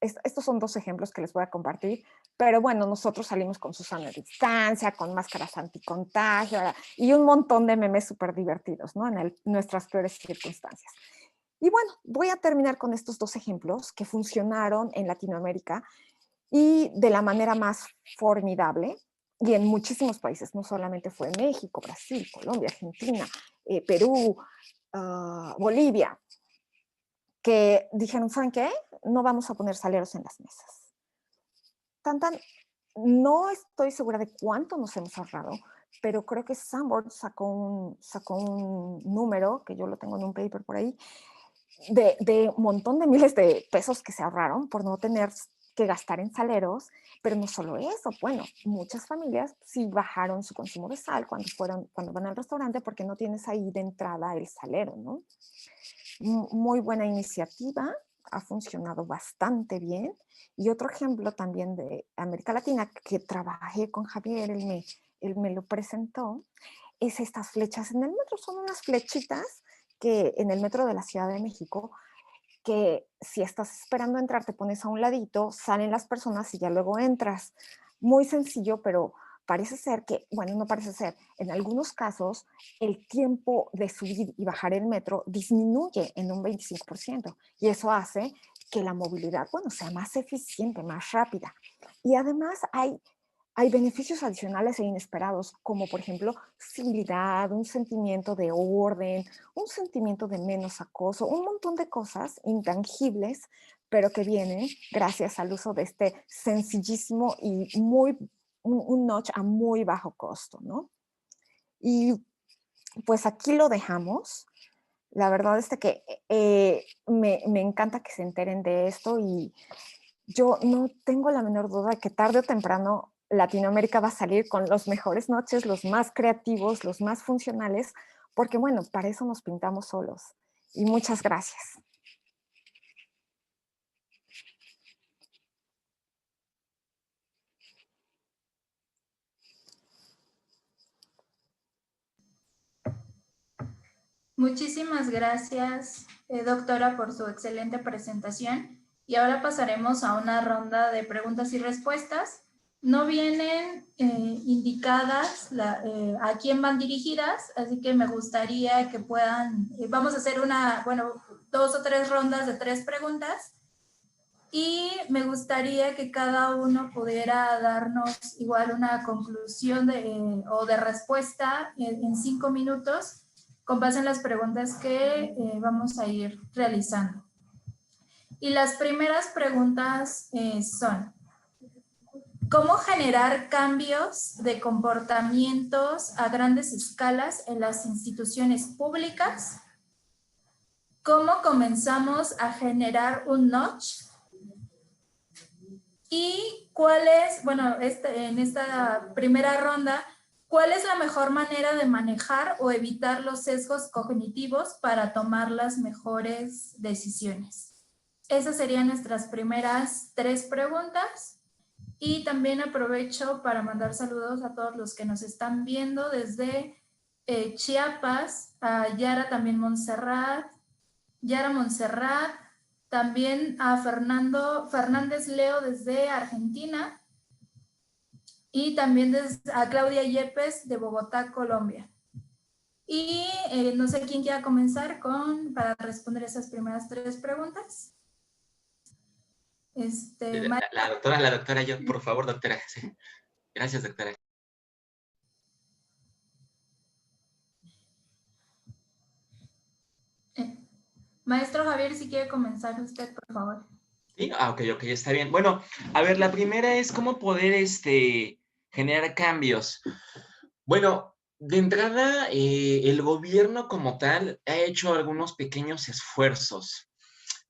estos son dos ejemplos que les voy a compartir, pero bueno, nosotros salimos con Susana de distancia, con máscaras anticontagio y un montón de memes súper divertidos, ¿no? En nuestras peores circunstancias. Y bueno, voy a terminar con estos dos ejemplos que funcionaron en Latinoamérica y de la manera más formidable y en muchísimos países, no solamente fue México, Brasil, Colombia, Argentina, Perú, Bolivia, que dijeron, ¿saben qué? No vamos a poner saleros en las mesas. No estoy segura de cuánto nos hemos ahorrado, pero creo que Sanborn sacó un número, que yo lo tengo en un paper por ahí, de un montón de miles de pesos que se ahorraron por no tener que gastar en saleros, pero no solo eso, bueno, muchas familias sí bajaron su consumo de sal cuando van al restaurante porque no tienes ahí de entrada el salero, ¿no? Muy buena iniciativa, ha funcionado bastante bien. Y otro ejemplo también de América Latina que trabajé con Javier, él me lo presentó, es estas flechas en el metro. Son unas flechitas que en el metro de la Ciudad de México, que si estás esperando entrar te pones a un ladito, salen las personas y ya luego entras. Muy sencillo, pero parece ser que, bueno, no parece ser, en algunos casos el tiempo de subir y bajar el metro disminuye en un 25% y eso hace que la movilidad, bueno, sea más eficiente, más rápida. Y además hay beneficios adicionales e inesperados, como por ejemplo civilidad, un sentimiento de orden, un sentimiento de menos acoso, un montón de cosas intangibles, pero que vienen gracias al uso de este sencillísimo y un notch a muy bajo costo, ¿no? Y pues aquí lo dejamos. La verdad es que me encanta que se enteren de esto y yo no tengo la menor duda de que tarde o temprano Latinoamérica va a salir con los mejores noches, los más creativos, los más funcionales, porque bueno, para eso nos pintamos solos. Y muchas gracias. Muchísimas gracias, doctora, por su excelente presentación. Y ahora pasaremos a una ronda de preguntas y respuestas. No vienen indicadas a quién van dirigidas, así que me gustaría que puedan, vamos a hacer dos o tres rondas de 3 preguntas. Y me gustaría que cada uno pudiera darnos igual una conclusión o de respuesta en 5 minutos con base en las preguntas que vamos a ir realizando. Y las primeras preguntas son, cómo generar cambios de comportamientos a grandes escalas en las instituciones públicas, cómo comenzamos a generar un notch y cuál es, bueno, en esta primera ronda, cuál es la mejor manera de manejar o evitar los sesgos cognitivos para tomar las mejores decisiones. Esas serían nuestras primeras 3 preguntas. Y también aprovecho para mandar saludos a todos los que nos están viendo desde Chiapas, a Yara también Yara Montserrat, también a Fernando Fernández Leo desde Argentina y también a Claudia Yepes de Bogotá, Colombia. Y no sé quién quiera comenzar para responder esas primeras 3 preguntas. La doctora, yo, por favor, doctora. Sí. Gracias, doctora. Maestro Javier, si quiere comenzar usted, por favor. Sí, ok, está bien. Bueno, a ver, la primera es cómo poder generar cambios. Bueno, de entrada, el gobierno como tal ha hecho algunos pequeños esfuerzos,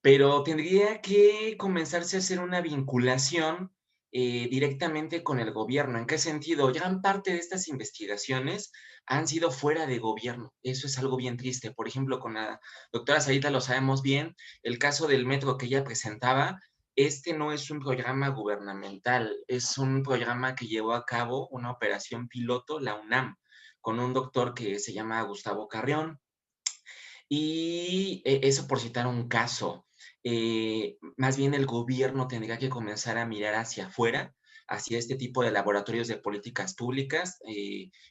pero tendría que comenzarse a hacer una vinculación directamente con el gobierno. ¿En qué sentido? Gran parte de estas investigaciones han sido fuera de gobierno. Eso es algo bien triste. Por ejemplo, con la doctora Sarita lo sabemos bien, el caso del metro que ella presentaba, no es un programa gubernamental, es un programa que llevó a cabo una operación piloto, la UNAM, con un doctor que se llama Gustavo Carrión. Y eso por citar un caso. Más bien el gobierno tendría que comenzar a mirar hacia afuera, hacia este tipo de laboratorios de políticas públicas.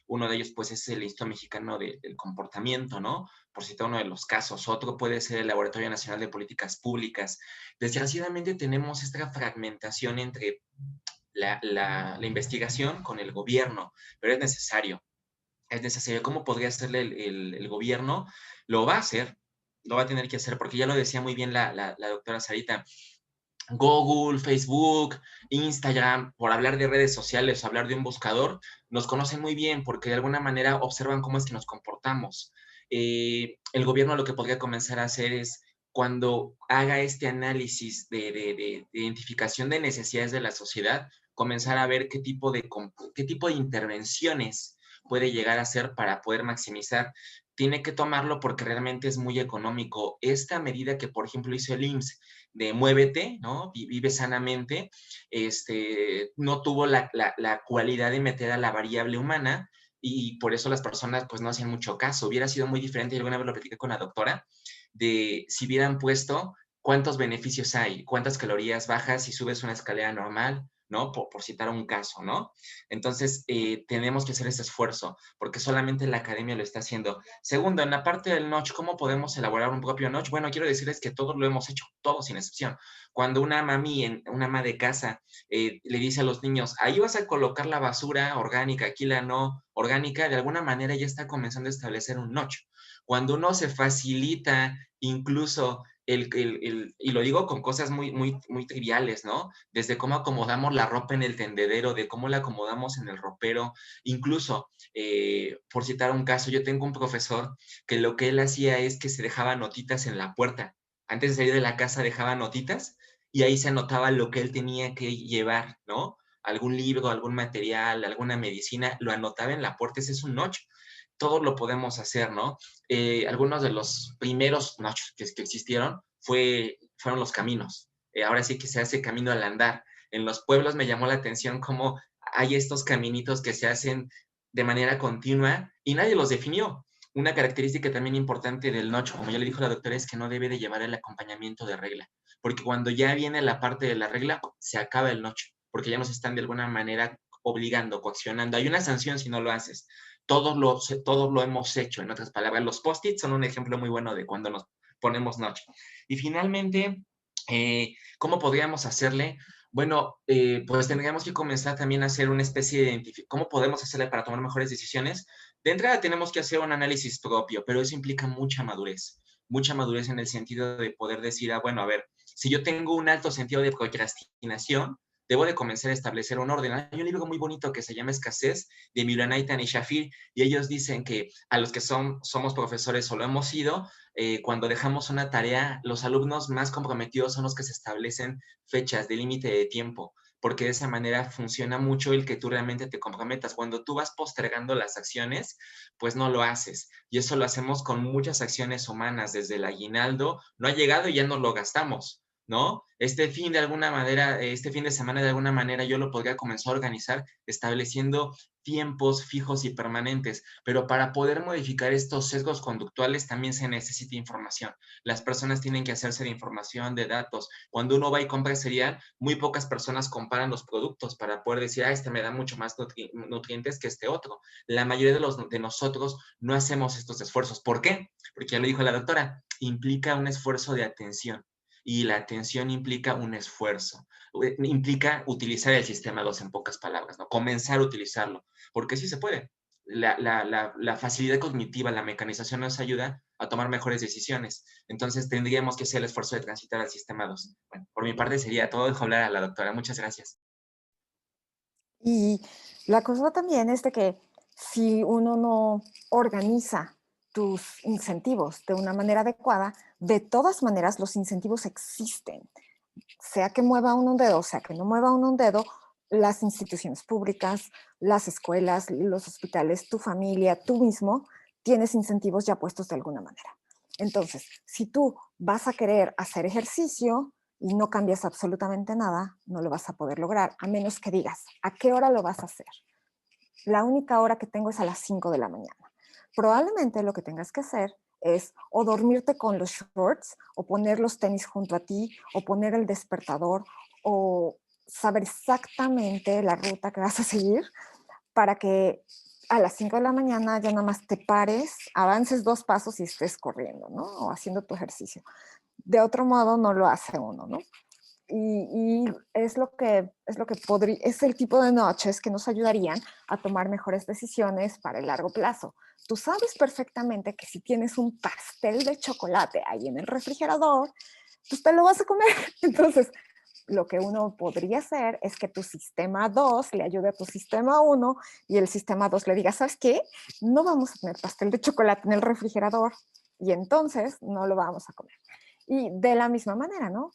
Uno de ellos, pues, es el Instituto Mexicano del Comportamiento, ¿no? Por citar uno de los casos. Otro puede ser el Laboratorio Nacional de Políticas Públicas. Desgraciadamente tenemos esta fragmentación entre la investigación con el gobierno, pero es necesario. Es necesario. ¿Cómo podría hacerle el gobierno? Lo va a hacer, lo va a tener que hacer, porque ya lo decía muy bien la doctora Sarita. Google, Facebook, Instagram, por hablar de redes sociales, hablar de un buscador, nos conocen muy bien porque de alguna manera observan cómo es que nos comportamos. El gobierno lo que podría comenzar a hacer es, cuando haga este análisis de identificación de necesidades de la sociedad, comenzar a ver qué tipo de intervenciones puede llegar a hacer para poder maximizar. Tiene que tomarlo porque realmente es muy económico. Esta medida que, por ejemplo, hizo el IMSS de Muévete, ¿no? Vive sanamente, no tuvo la cualidad de meter a la variable humana y por eso las personas pues no hacían mucho caso. Hubiera sido muy diferente, y alguna vez lo platiqué con la doctora, de si hubieran puesto cuántos beneficios hay, cuántas calorías bajas si subes una escalera normal, ¿no? Por citar un caso, ¿no? Entonces, tenemos que hacer ese esfuerzo, porque solamente la academia lo está haciendo. Segundo, en la parte del notch, ¿cómo podemos elaborar un propio notch? Bueno, quiero decirles que todos lo hemos hecho, todos sin excepción. Cuando una ama de casa, le dice a los niños, ahí vas a colocar la basura orgánica, aquí la no orgánica, de alguna manera ya está comenzando a establecer un notch. Cuando uno se facilita incluso y lo digo con cosas muy, muy, muy triviales, ¿no? Desde cómo acomodamos la ropa en el tendedero, de cómo la acomodamos en el ropero, incluso, por citar un caso, yo tengo un profesor que lo que él hacía es que se dejaba notitas en la puerta. Antes de salir de la casa dejaba notitas y ahí se anotaba lo que él tenía que llevar, ¿no? Algún libro, algún material, alguna medicina, lo anotaba en la puerta. Ese es un notch. Todos lo podemos hacer, ¿no? Algunos de los primeros notch que existieron fueron los caminos. Ahora sí que se hace camino al andar. En los pueblos me llamó la atención cómo hay estos caminitos que se hacen de manera continua y nadie los definió. Una característica también importante del notch, como ya le dijo la doctora, es que no debe de llevar el acompañamiento de regla, porque cuando ya viene la parte de la regla, se acaba el notch, porque ya nos están de alguna manera obligando, coaccionando. Hay una sanción si no lo haces. Todos lo hemos hecho, en otras palabras. Los post-its son un ejemplo muy bueno de cuando nos ponemos notch. Y finalmente, ¿cómo podríamos hacerle? Bueno, pues tendríamos que comenzar también a hacer una especie de identificación. ¿Cómo podemos hacerle para tomar mejores decisiones? De entrada tenemos que hacer un análisis propio, pero eso implica mucha madurez en el sentido de poder decir, bueno, a ver, si yo tengo un alto sentido de procrastinación, debo de comenzar a establecer un orden. Hay un libro muy bonito que se llama Escasez, de Milanaitan y Shafir, y ellos dicen que a los que somos profesores o lo hemos sido, cuando dejamos una tarea, los alumnos más comprometidos son los que se establecen fechas de límite de tiempo, porque de esa manera funciona mucho el que tú realmente te comprometas. Cuando tú vas postergando las acciones, pues no lo haces. Y eso lo hacemos con muchas acciones humanas, desde el aguinaldo, no ha llegado y ya no lo gastamos, ¿no? Este fin de semana de alguna manera yo lo podría comenzar a organizar estableciendo tiempos fijos y permanentes, pero para poder modificar estos sesgos conductuales también se necesita información. Las personas tienen que hacerse de información, de datos. Cuando uno va y compra cereal, muy pocas personas comparan los productos para poder decir, este me da mucho más nutrientes que este otro. La mayoría de nosotros no hacemos estos esfuerzos. ¿Por qué? Porque ya lo dijo la doctora, implica un esfuerzo de atención. Y la atención implica un esfuerzo, implica utilizar el sistema 2 en pocas palabras, ¿no? Comenzar a utilizarlo, porque sí se puede. La facilidad cognitiva, la mecanización nos ayuda a tomar mejores decisiones. Entonces tendríamos que hacer el esfuerzo de transitar al sistema 2. Bueno, por mi parte sería todo. Dejo hablar a la doctora. Muchas gracias. Y la cosa también es de que si uno no organiza tus incentivos de una manera adecuada, de todas maneras los incentivos existen. Sea que mueva uno un dedo, sea que no mueva uno un dedo, las instituciones públicas, las escuelas, los hospitales, tu familia, tú mismo, tienes incentivos ya puestos de alguna manera. Entonces, si tú vas a querer hacer ejercicio y no cambias absolutamente nada, no lo vas a poder lograr, a menos que digas, ¿a qué hora lo vas a hacer? La única hora que tengo es a las 5 de la mañana. Probablemente lo que tengas que hacer es o dormirte con los shorts, o poner los tenis junto a ti, o poner el despertador, o saber exactamente la ruta que vas a seguir para que a las 5 de la mañana ya nada más te pares, avances 2 pasos y estés corriendo, ¿no? O haciendo tu ejercicio. De otro modo no lo hace uno, ¿no? Y es es el tipo de noches que nos ayudarían a tomar mejores decisiones para el largo plazo. Tú sabes perfectamente que si tienes un pastel de chocolate ahí en el refrigerador, pues te lo vas a comer. Entonces, lo que uno podría hacer es que tu sistema 2 le ayude a tu sistema 1 y el sistema 2 le diga, ¿sabes qué? No vamos a tener pastel de chocolate en el refrigerador y entonces no lo vamos a comer. Y de la misma manera, ¿no?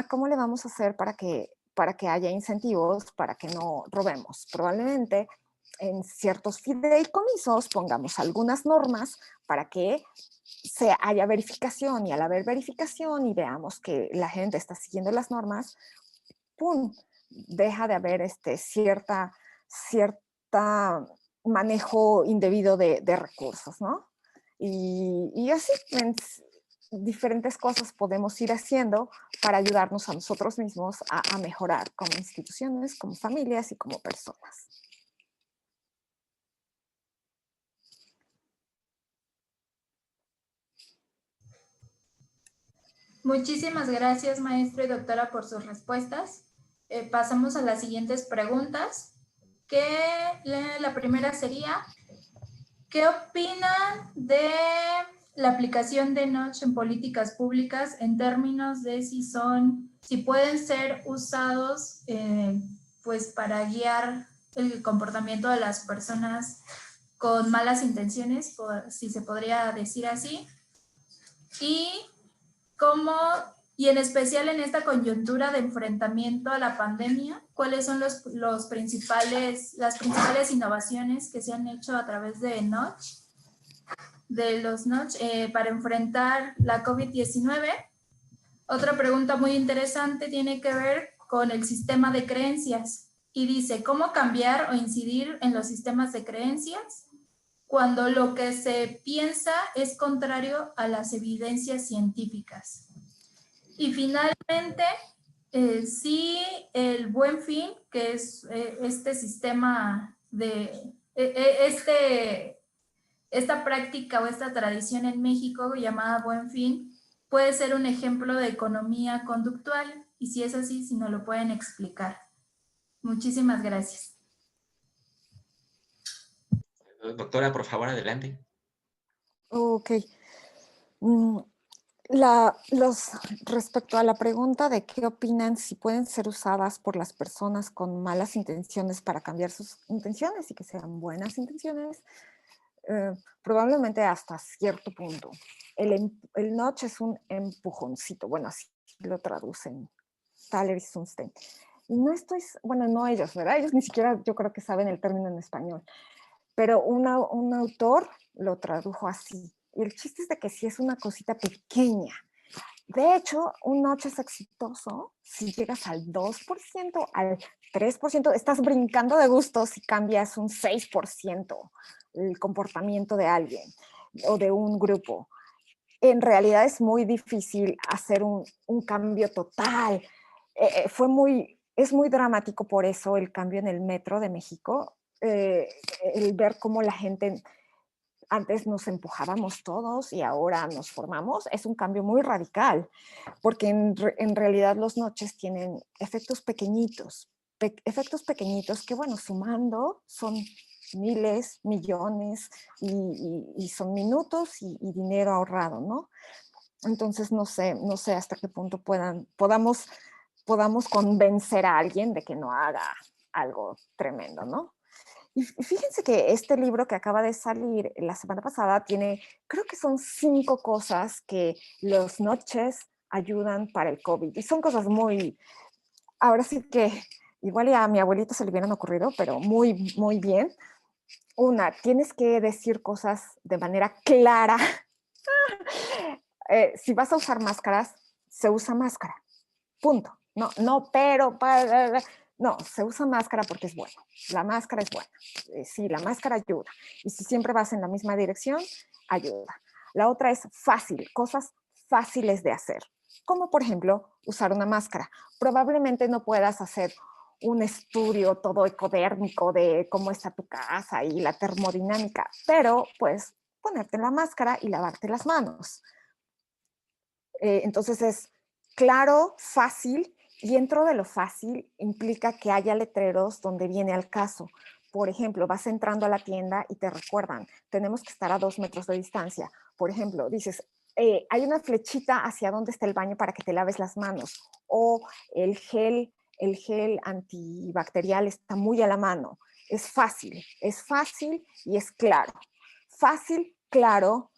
¿Cómo le vamos a hacer para que haya incentivos, para que no robemos? Probablemente en ciertos fideicomisos pongamos algunas normas para que haya verificación, y al haber verificación y veamos que la gente está siguiendo las normas, ¡pum!, deja de haber cierta manejo indebido de recursos, ¿no? Y así, en diferentes cosas podemos ir haciendo para ayudarnos a nosotros mismos a mejorar como instituciones, como familias y como personas. Muchísimas gracias, maestro y doctora, por sus respuestas. Pasamos a las siguientes preguntas, que la primera sería, ¿qué opinan de la aplicación de Notch en políticas públicas en términos de si pueden ser usados pues para guiar el comportamiento de las personas con malas intenciones, si se podría decir así? Y en especial en esta coyuntura de enfrentamiento a la pandemia, ¿cuáles son las principales innovaciones que se han hecho a través de los Notch para enfrentar la COVID-19? Otra pregunta muy interesante tiene que ver con el sistema de creencias y dice, ¿cómo cambiar o incidir en los sistemas de creencias cuando lo que se piensa es contrario a las evidencias científicas? Y finalmente, sí, el Buen Fin, que es este sistema esta práctica o esta tradición en México llamada Buen Fin, puede ser un ejemplo de economía conductual. Y si es así, si nos lo pueden explicar. Muchísimas gracias. Doctora, por favor, adelante. Ok. Respecto a la pregunta de qué opinan si pueden ser usadas por las personas con malas intenciones para cambiar sus intenciones y que sean buenas intenciones, probablemente hasta cierto punto. El notch es un empujoncito, bueno, así lo traducen Thaler y Sunstein. Y no estoy, bueno, no ellos, ¿verdad? Ellos ni siquiera yo creo que saben el término en español, pero un autor lo tradujo así. Y el chiste es de que si es una cosita pequeña. De hecho, un notch es exitoso si llegas al 2%, al 3%, estás brincando de gusto si cambias un 6% el comportamiento de alguien o de un grupo. En realidad es muy difícil hacer un cambio total. Es muy dramático por eso el cambio en el metro de México, el ver cómo la gente antes nos empujábamos todos y ahora nos formamos, es un cambio muy radical, porque en realidad los noches tienen efectos pequeñitos que, bueno, sumando son miles, millones y son minutos y dinero ahorrado, ¿no? Entonces no sé hasta qué punto podamos convencer a alguien de que no haga algo tremendo, ¿no? Y fíjense que este libro que acaba de salir la semana pasada tiene, creo que son 5 cosas que los noches ayudan para el COVID. Y son cosas muy, ahora sí que igual ya a mi abuelito se le hubieran ocurrido, pero muy, muy bien. Una, tienes que decir cosas de manera clara. Si vas a usar máscaras, se usa máscara. Punto. No, no, pero no, se usa máscara porque es bueno. La máscara es buena. Sí, la máscara ayuda. Y si siempre vas en la misma dirección, ayuda. La otra es fácil, cosas fáciles de hacer. Como por ejemplo, usar una máscara. Probablemente no puedas hacer un estudio todo ecodérmico de cómo está tu casa y la termodinámica, pero pues ponerte la máscara y lavarte las manos. Entonces es claro, fácil, y dentro de lo fácil implica que haya letreros donde viene al caso. Por ejemplo, vas entrando a la tienda y te recuerdan, tenemos que estar a 2 metros de distancia. Por ejemplo, dices, hay una flechita hacia dónde está el baño para que te laves las manos. O el gel antibacterial está muy a la mano. Es fácil y es claro. Fácil, claro.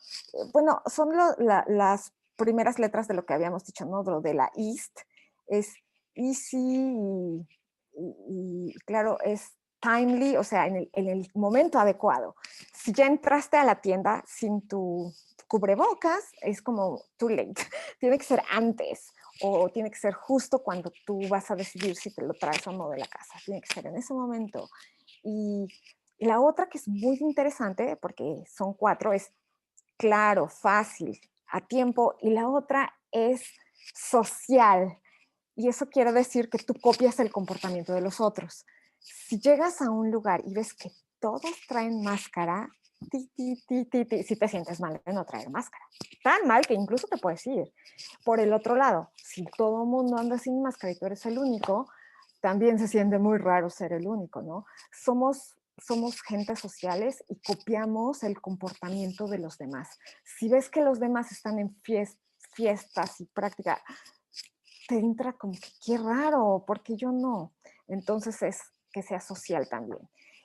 Bueno, son las primeras letras de lo que habíamos dicho, ¿no? Lo de la East es easy y claro, es timely, o sea, en el momento adecuado. Si ya entraste a la tienda sin tu cubrebocas, es como too late. Tiene que ser antes o tiene que ser justo cuando tú vas a decidir si te lo traes o no de la casa. Tiene que ser en ese momento. Y la otra que es muy interesante, porque son 4, es claro, fácil, a tiempo, y la otra es social. Y eso quiere decir que tú copias el comportamiento de los otros. Si llegas a un lugar y ves que todos traen máscara, si te sientes mal de no traer máscara. Tan mal que incluso te puedes ir. Por el otro lado, si todo el mundo anda sin máscara y tú eres el único, también se siente muy raro ser el único, ¿no? Somos gentes sociales y copiamos el comportamiento de los demás. Si ves que los demás están en fiestas y práctica, te entra como que qué raro, porque yo no. Entonces es que sea social también.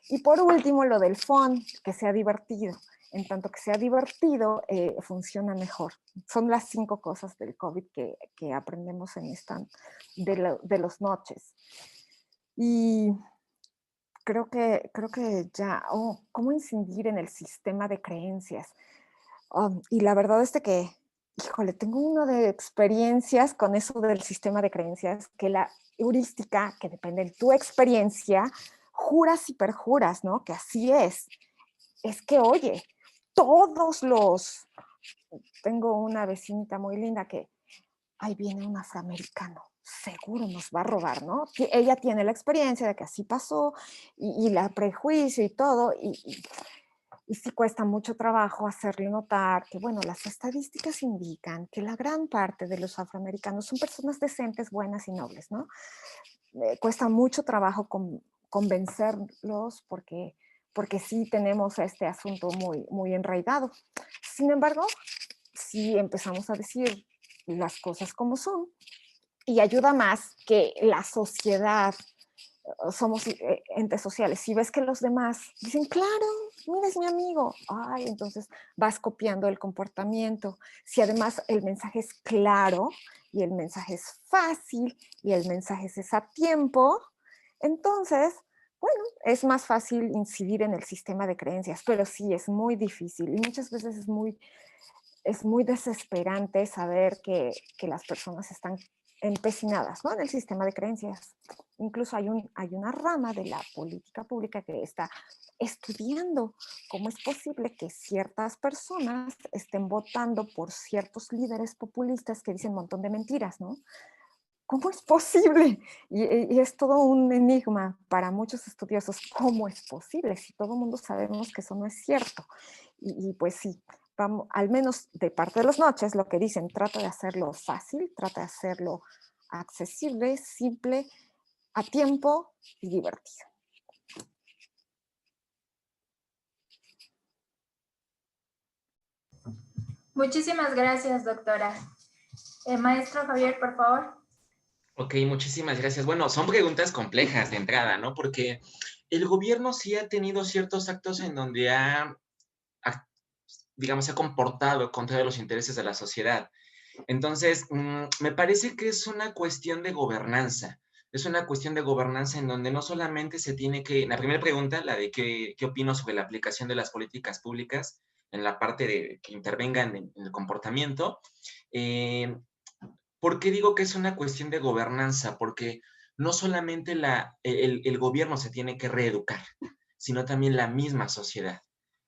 Y por último, lo del fun, que sea divertido. En tanto que sea divertido, funciona mejor. Son las 5 cosas del COVID que aprendemos en esta, de los noches. Y creo que ya, ¿cómo incidir en el sistema de creencias? Y la verdad es que, híjole, tengo una de experiencias con eso del sistema de creencias, que la heurística, que depende de tu experiencia, juras y perjuras, ¿no? Que así es. Es que, oye, todos los... Tengo una vecinita muy linda que, ahí viene un afroamericano, seguro nos va a robar, ¿no? Ella tiene la experiencia de que así pasó y la prejuicio y todo, y sí cuesta mucho trabajo hacerle notar que, bueno, las estadísticas indican que la gran parte de los afroamericanos son personas decentes, buenas y nobles, ¿no? Cuesta mucho trabajo convencerlos porque sí tenemos este asunto muy, muy enraizado. Sin embargo, si empezamos a decir las cosas como son y ayuda más que la sociedad. Somos entes sociales. Si ves que los demás dicen, claro, mira, es mi amigo, ay, entonces vas copiando el comportamiento. Si además el mensaje es claro y el mensaje es fácil y el mensaje es a tiempo, entonces, bueno, es más fácil incidir en el sistema de creencias, pero sí es muy difícil y muchas veces es muy desesperante saber que las personas están empecinadas, ¿no?, en el sistema de creencias. Incluso hay una rama de la política pública que está estudiando cómo es posible que ciertas personas estén votando por ciertos líderes populistas que dicen un montón de mentiras, ¿no? ¿Cómo es posible? Y es todo un enigma para muchos estudiosos. ¿Cómo es posible? Si todo el mundo sabemos que eso no es cierto. Y pues sí, vamos, al menos de parte de los noches, lo que dicen, trata de hacerlo fácil, trata de hacerlo accesible, simple, a tiempo y divertido. Muchísimas gracias, doctora. Maestro Javier, por favor. Ok, muchísimas gracias. Bueno, son preguntas complejas de entrada, ¿no? Porque el gobierno sí ha tenido ciertos actos en donde digamos, se ha comportado contra los intereses de la sociedad. Entonces, me parece que es una cuestión de gobernanza. Es una cuestión de gobernanza en donde no solamente se tiene que, la primera pregunta, la de qué opino sobre la aplicación de las políticas públicas en la parte de que intervengan en el comportamiento. ¿Por qué digo que es una cuestión de gobernanza? Porque no solamente el gobierno se tiene que reeducar, sino también la misma sociedad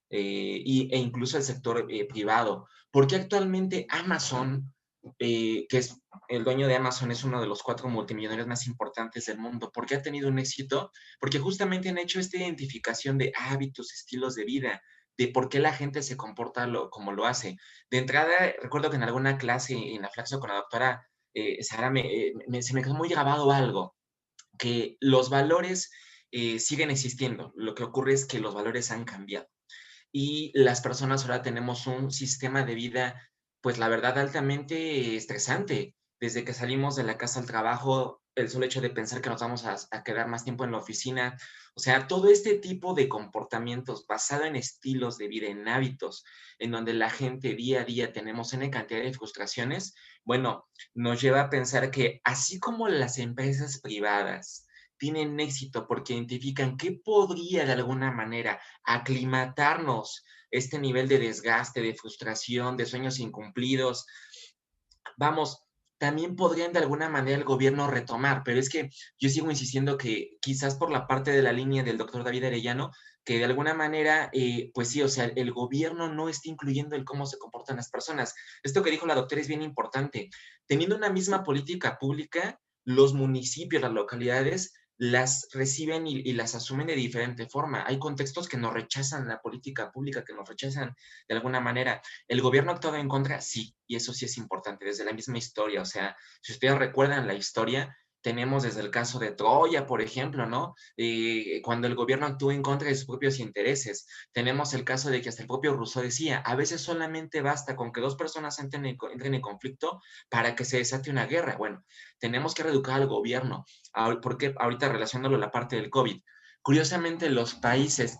e incluso el sector privado. Porque actualmente Amazon, que es el dueño de Amazon, es uno de los 4 multimillonarios más importantes del mundo? ¿Por qué ha tenido un éxito? Porque justamente han hecho esta identificación de hábitos, estilos de vida, de por qué la gente se comporta como lo hace. De entrada, recuerdo que en alguna clase en la Flaxo con la doctora Sara, se me quedó muy grabado algo, que los valores siguen existiendo. Lo que ocurre es que los valores han cambiado y las personas ahora tenemos un sistema de vida, pues la verdad, altamente estresante. Desde que salimos de la casa al trabajo, el solo hecho de pensar que nos vamos a quedar más tiempo en la oficina, o sea, todo este tipo de comportamientos basado en estilos de vida, en hábitos, en donde la gente día a día tenemos una cantidad de frustraciones, bueno, nos lleva a pensar que así como las empresas privadas tienen éxito porque identifican qué podría de alguna manera aclimatarnos este nivel de desgaste, de frustración, de sueños incumplidos, vamos, también podrían de alguna manera el gobierno retomar, pero es que yo sigo insistiendo que quizás por la parte de la línea del doctor David Arellano, que de alguna manera, pues sí, o sea, el gobierno no está incluyendo el cómo se comportan las personas. Esto que dijo la doctora es bien importante. Teniendo una misma política pública, los municipios, las localidades, las reciben y las asumen de diferente forma. Hay contextos que nos rechazan la política pública, que nos rechazan de alguna manera. ¿El gobierno ha actuado en contra? Sí, y eso sí es importante, desde la misma historia. O sea, si ustedes recuerdan la historia, tenemos desde el caso de Troya, por ejemplo, ¿no? Cuando el gobierno actúa en contra de sus propios intereses. Tenemos el caso de que hasta el propio Rousseau decía, a veces solamente basta con que 2 personas entren en conflicto para que se desate una guerra. Bueno, tenemos que reeducar al gobierno, porque ahorita relacionándolo a la parte del COVID. Curiosamente, los países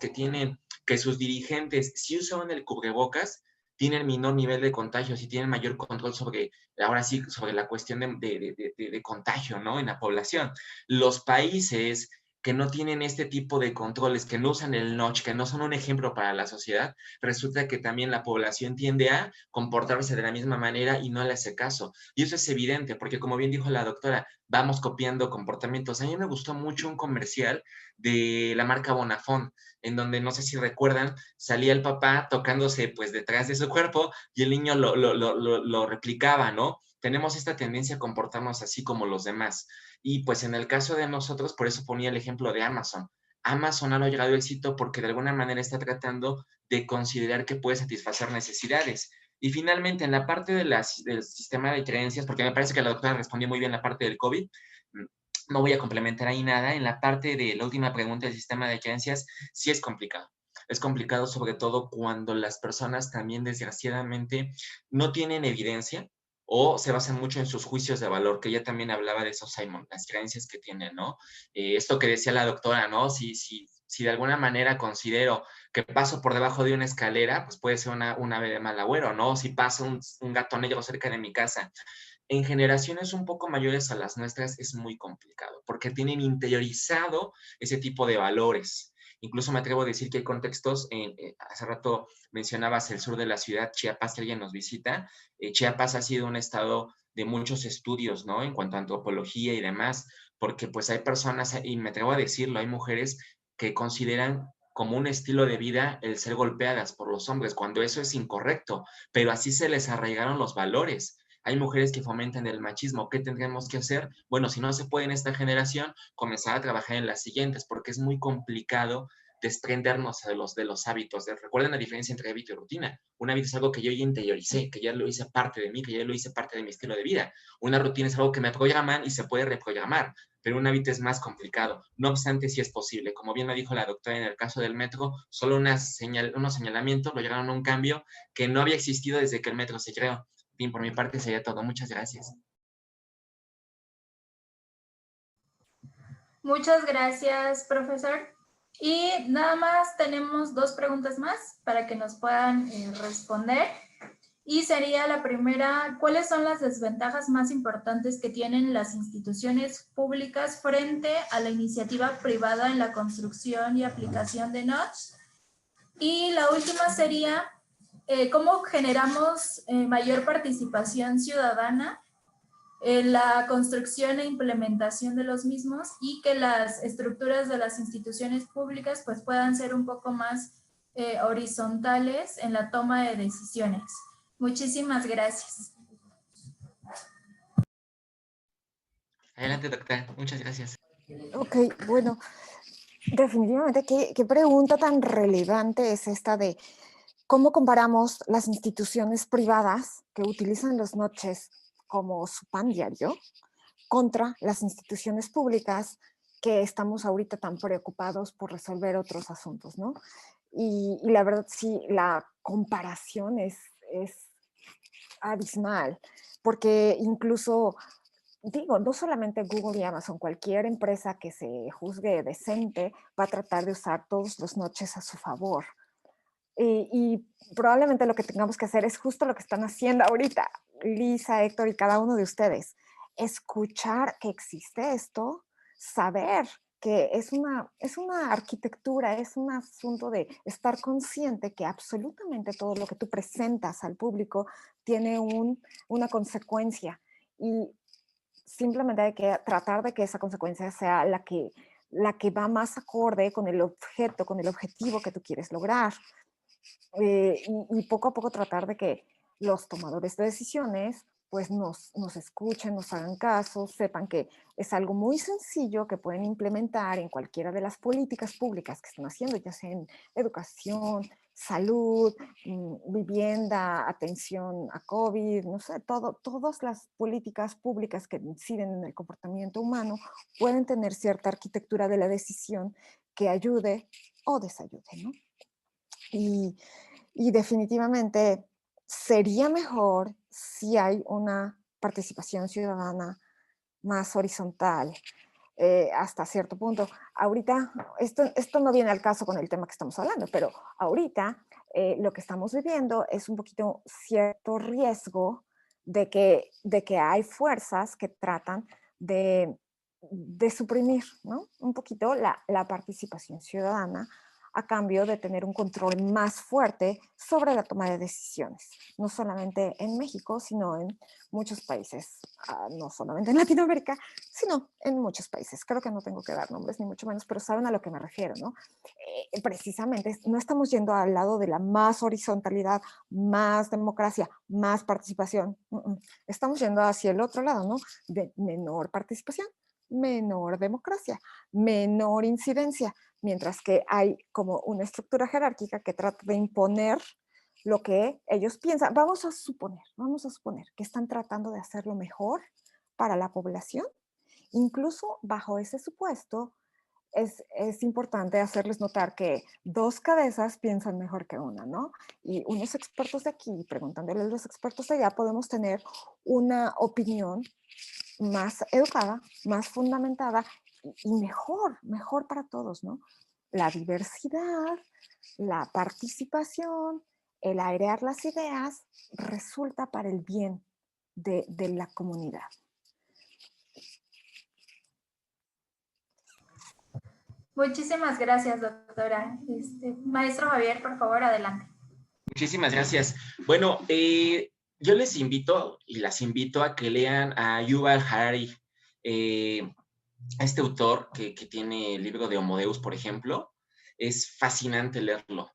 que sus dirigentes sí usaban el cubrebocas, tienen menor nivel de contagios y tienen mayor control sobre, ahora sí, sobre la cuestión de contagio, ¿no? En la población. Los países que no tienen este tipo de controles, que no usan el notch, que no son un ejemplo para la sociedad, resulta que también la población tiende a comportarse de la misma manera y no le hace caso. Y eso es evidente, porque como bien dijo la doctora, vamos copiando comportamientos. A mí me gustó mucho un comercial de la marca Bonafont, en donde no sé si recuerdan, salía el papá tocándose pues detrás de su cuerpo y el niño lo replicaba, ¿no? Tenemos esta tendencia a comportarnos así como los demás. Y pues en el caso de nosotros, por eso ponía el ejemplo de Amazon. Amazon ha logrado éxito porque de alguna manera está tratando de considerar que puede satisfacer necesidades. Y finalmente, en la parte del sistema de creencias, porque me parece que la doctora respondió muy bien la parte del COVID, no voy a complementar ahí nada. En la parte de la última pregunta del sistema de creencias, sí es complicado. Es complicado sobre todo cuando las personas también desgraciadamente no tienen evidencia o se basan mucho en sus juicios de valor, que ella también hablaba de eso, Simon, las creencias que tienen, ¿no? Esto que decía la doctora, ¿no? Si de alguna manera considero que paso por debajo de una escalera, pues puede ser una ave de mal agüero, ¿no? Si pasa un gato negro cerca de mi casa. En generaciones un poco mayores a las nuestras es muy complicado, porque tienen interiorizado ese tipo de valores. Incluso me atrevo a decir que hay contextos, hace rato mencionabas el sur de la ciudad, Chiapas, que alguien nos visita. Chiapas ha sido un estado de muchos estudios, ¿no? En cuanto a antropología y demás, porque pues hay personas, y me atrevo a decirlo, hay mujeres que consideran como un estilo de vida el ser golpeadas por los hombres, cuando eso es incorrecto, pero así se les arraigaron los valores. Hay mujeres que fomentan el machismo. ¿Qué tendríamos que hacer? Bueno, si no se puede en esta generación, comenzar a trabajar en las siguientes, porque es muy complicado desprendernos de los hábitos. Recuerden la diferencia entre hábito y rutina. Un hábito es algo que yo ya interioricé, que ya lo hice parte de mí, que ya lo hice parte de mi estilo de vida. Una rutina es algo que me programan y se puede reprogramar, pero un hábito es más complicado. No obstante, sí es posible. Como bien lo dijo la doctora en el caso del metro, solo unos señalamientos lo llegaron a un cambio que no había existido desde que el metro se creó. Bien, por mi parte sería todo. Muchas gracias. Muchas gracias, profesor. Y nada más tenemos 2 preguntas más para que nos puedan responder. Y sería la primera, ¿cuáles son las desventajas más importantes que tienen las instituciones públicas frente a la iniciativa privada en la construcción y aplicación de notch? Y la última sería, ¿cómo generamos mayor participación ciudadana en la construcción e implementación de los mismos y que las estructuras de las instituciones públicas pues puedan ser un poco más horizontales en la toma de decisiones? Muchísimas gracias. Adelante, doctora. Muchas gracias. Ok, bueno, definitivamente, ¿qué pregunta tan relevante es esta de cómo comparamos las instituciones privadas que utilizan los noches como su pan diario contra las instituciones públicas que estamos ahorita tan preocupados por resolver otros asuntos, ¿no? Y la verdad, sí, la comparación es abismal, porque incluso, digo, no solamente Google y Amazon, cualquier empresa que se juzgue decente va a tratar de usar todos los noches a su favor. Y probablemente lo que tengamos que hacer es justo lo que están haciendo ahorita, Lisa, Héctor y cada uno de ustedes. Escuchar que existe esto, saber que es una arquitectura, es un asunto de estar consciente que absolutamente todo lo que tú presentas al público tiene una consecuencia. Y simplemente hay que tratar de que esa consecuencia sea la que va más acorde con el objeto, con el objetivo que tú quieres lograr. Y poco a poco tratar de que los tomadores de decisiones pues nos escuchen, nos hagan caso, sepan que es algo muy sencillo que pueden implementar en cualquiera de las políticas públicas que están haciendo, ya sea en educación, salud, vivienda, atención a COVID, no sé, todas las políticas públicas que inciden en el comportamiento humano pueden tener cierta arquitectura de la decisión que ayude o desayude, ¿no? Y, y definitivamente sería mejor si hay una participación ciudadana más horizontal hasta cierto punto. Ahorita, esto no viene al caso con el tema que estamos hablando, pero ahorita lo que estamos viviendo es un poquito cierto riesgo de que hay fuerzas que tratan de suprimir, ¿no? Un poquito la participación ciudadana a cambio de tener un control más fuerte sobre la toma de decisiones, no solamente en México, sino en muchos países, no solamente en Latinoamérica, sino en muchos países. Creo que no tengo que dar nombres, ni mucho menos, pero saben a lo que me refiero, ¿no? Precisamente, no estamos yendo al lado de la más horizontalidad, más democracia, más participación. Estamos yendo hacia el otro lado, ¿no? De menor participación, menor democracia, menor incidencia, mientras que hay como una estructura jerárquica que trata de imponer lo que ellos piensan. Vamos a suponer que están tratando de hacerlo mejor para la población. Incluso bajo ese supuesto, es importante hacerles notar que dos cabezas piensan mejor que una, ¿no? Y unos expertos de aquí, preguntándole a los expertos de allá, podemos tener una opinión más educada, más fundamentada y mejor para todos, ¿no? La diversidad, la participación, el airear las ideas resulta para el bien de la comunidad. Muchísimas gracias, doctora. Maestro Javier, por favor, adelante. Muchísimas gracias. Bueno, yo les invito y las invito a que lean a Yuval Harari, este autor que tiene el libro de Homo Deus, por ejemplo. Es fascinante leerlo.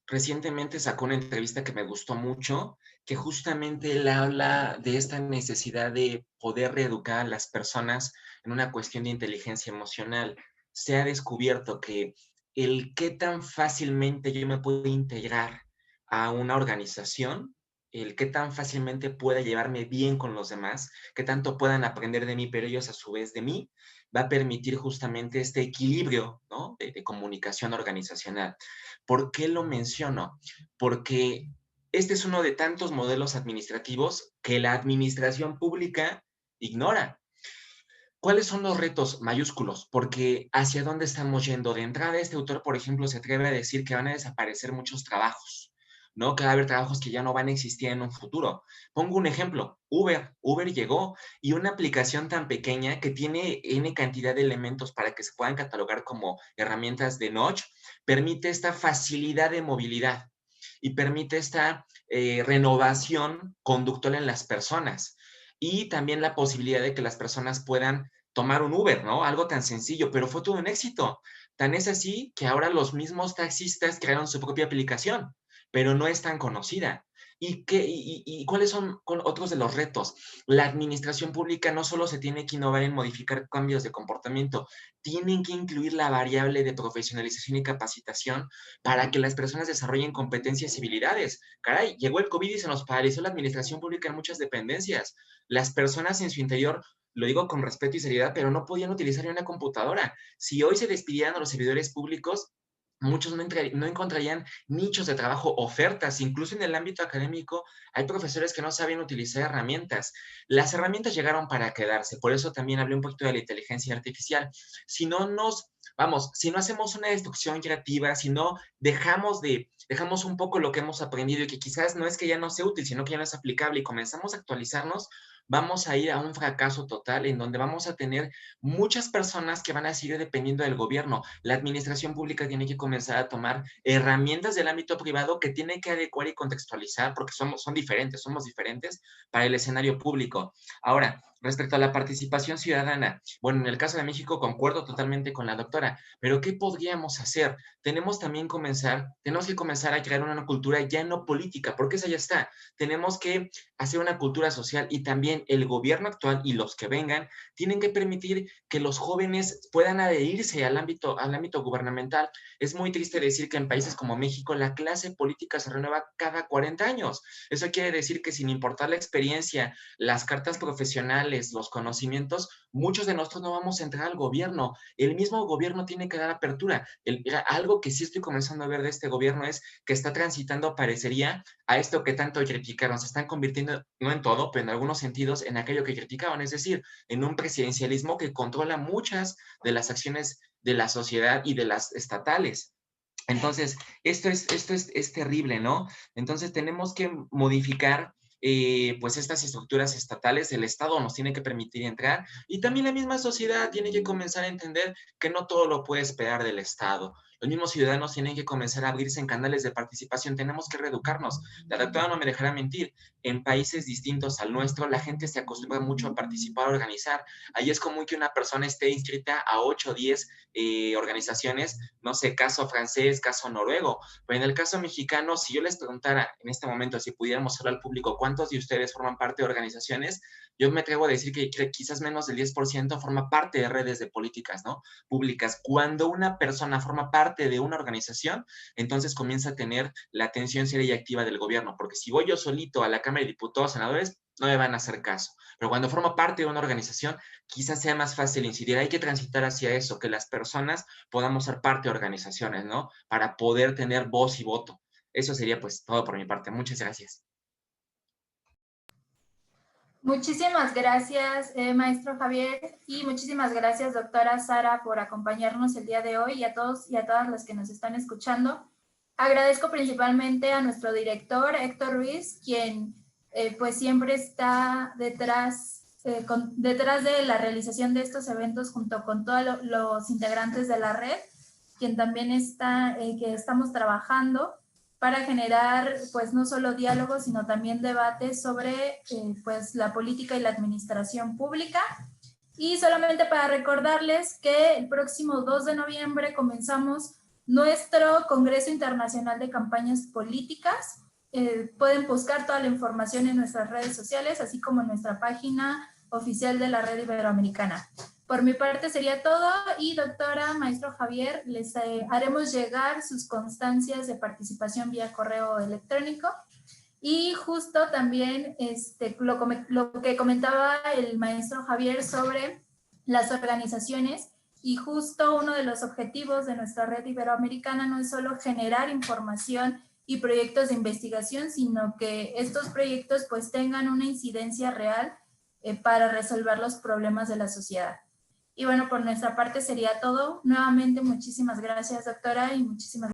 Recientemente sacó una entrevista que me gustó mucho, que justamente él habla de esta necesidad de poder reeducar a las personas en una cuestión de inteligencia emocional. Se ha descubierto que el qué tan fácilmente yo me puedo integrar a una organización, el qué tan fácilmente pueda llevarme bien con los demás, qué tanto puedan aprender de mí, pero ellos a su vez de mí, va a permitir justamente este equilibrio, ¿no? de comunicación organizacional. ¿Por qué lo menciono? Porque este es uno de tantos modelos administrativos que la administración pública ignora. ¿Cuáles son los retos mayúsculos? Porque hacia dónde estamos yendo. De entrada, este autor, por ejemplo, se atreve a decir que van a desaparecer muchos trabajos, ¿no? Que va a haber trabajos que ya no van a existir en un futuro. Pongo un ejemplo, Uber. Uber llegó y una aplicación tan pequeña que tiene N cantidad de elementos para que se puedan catalogar como herramientas de notch, permite esta facilidad de movilidad y permite esta renovación conductual en las personas y también la posibilidad de que las personas puedan tomar un Uber, ¿no? Algo tan sencillo, pero fue todo un éxito. Tan es así que ahora los mismos taxistas crearon su propia aplicación, pero no es tan conocida. ¿Y cuáles son otros de los retos? La administración pública no solo se tiene que innovar en modificar cambios de comportamiento, tienen que incluir la variable de profesionalización y capacitación para que las personas desarrollen competencias y habilidades. Caray, llegó el COVID y se nos paralizó la administración pública en muchas dependencias. Las personas en su interior, lo digo con respeto y seriedad, pero no podían utilizar una computadora. Si hoy se despidieran a los servidores públicos, muchos no encontrarían nichos de trabajo, ofertas, incluso en el ámbito académico hay profesores que no saben utilizar herramientas. Las herramientas llegaron para quedarse, por eso también hablé un poquito de la inteligencia artificial. Si no si no hacemos una destrucción creativa, si no dejamos un poco lo que hemos aprendido y que quizás no es que ya no sea útil, sino que ya no es aplicable y comenzamos a actualizarnos, vamos a ir a un fracaso total en donde vamos a tener muchas personas que van a seguir dependiendo del gobierno. La administración pública tiene que comenzar a tomar herramientas del ámbito privado que tiene que adecuar y contextualizar porque somos diferentes para el escenario público. Ahora, respecto a la participación ciudadana, bueno, en el caso de México concuerdo totalmente con la doctora, pero ¿qué podríamos hacer? Tenemos que comenzar a crear una cultura ya no política, porque esa ya está. Tenemos que hacer una cultura social y también el gobierno actual y los que vengan tienen que permitir que los jóvenes puedan adherirse al ámbito gubernamental. Es muy triste decir que en países como México la clase política se renueva cada 40 años. Eso quiere decir que sin importar la experiencia, las cartas profesionales, los conocimientos, muchos de nosotros no vamos a entrar al gobierno. El mismo gobierno tiene que dar apertura. Algo que sí estoy comenzando a ver de este gobierno es que está transitando, parecería, a esto que tanto criticaron. Se están convirtiendo, no en todo, pero en algunos sentidos, en aquello que criticaban, es decir, en un presidencialismo que controla muchas de las acciones de la sociedad y de las estatales. Entonces, esto es terrible, ¿no? Entonces, tenemos que modificar pues estas estructuras estatales, el Estado nos tiene que permitir entrar y también la misma sociedad tiene que comenzar a entender que no todo lo puede esperar del Estado. Los mismos ciudadanos tienen que comenzar a abrirse en canales de participación, tenemos que reeducarnos. La doctora no me dejará mentir, en países distintos al nuestro, la gente se acostumbra mucho a participar, a organizar. Ahí es común que una persona esté inscrita a 8 o 10 organizaciones, no sé, caso francés, caso noruego, pero en el caso mexicano, si yo les preguntara en este momento, si pudiéramos hablar al público, ¿cuántos de ustedes forman parte de organizaciones? Yo me atrevo a decir que quizás menos del 10% forma parte de redes de políticas, ¿no? Públicas. Cuando una persona forma parte parte de una organización, entonces comienza a tener la atención seria y activa del gobierno, porque si voy yo solito a la Cámara de Diputados, senadores, no me van a hacer caso. Pero cuando formo parte de una organización, quizás sea más fácil incidir. Hay que transitar hacia eso, que las personas podamos ser parte de organizaciones, ¿no? Para poder tener voz y voto. Eso sería pues todo por mi parte. Muchas gracias. Muchísimas gracias, maestro Javier, y muchísimas gracias, doctora Sara, por acompañarnos el día de hoy, y a todos y a todas las que nos están escuchando. Agradezco principalmente a nuestro director, Héctor Ruiz, quien pues siempre está detrás de la realización de estos eventos junto con todos los integrantes de la red, quien también está, que estamos trabajando para generar pues no solo diálogos, sino también debates sobre pues la política y la administración pública. Y solamente para recordarles que el próximo 2 de noviembre comenzamos nuestro Congreso Internacional de Campañas Políticas. Pueden buscar toda la información en nuestras redes sociales, así como en nuestra página oficial de la Red Iberoamericana. Por mi parte sería todo, y doctora, maestro Javier, les haremos llegar sus constancias de participación vía correo electrónico. Y justo también lo que comentaba el maestro Javier sobre las organizaciones, y justo uno de los objetivos de nuestra red iberoamericana no es solo generar información y proyectos de investigación, sino que estos proyectos pues tengan una incidencia real para resolver los problemas de la sociedad. Y bueno, por nuestra parte sería todo. Nuevamente, muchísimas gracias, doctora, y muchísimas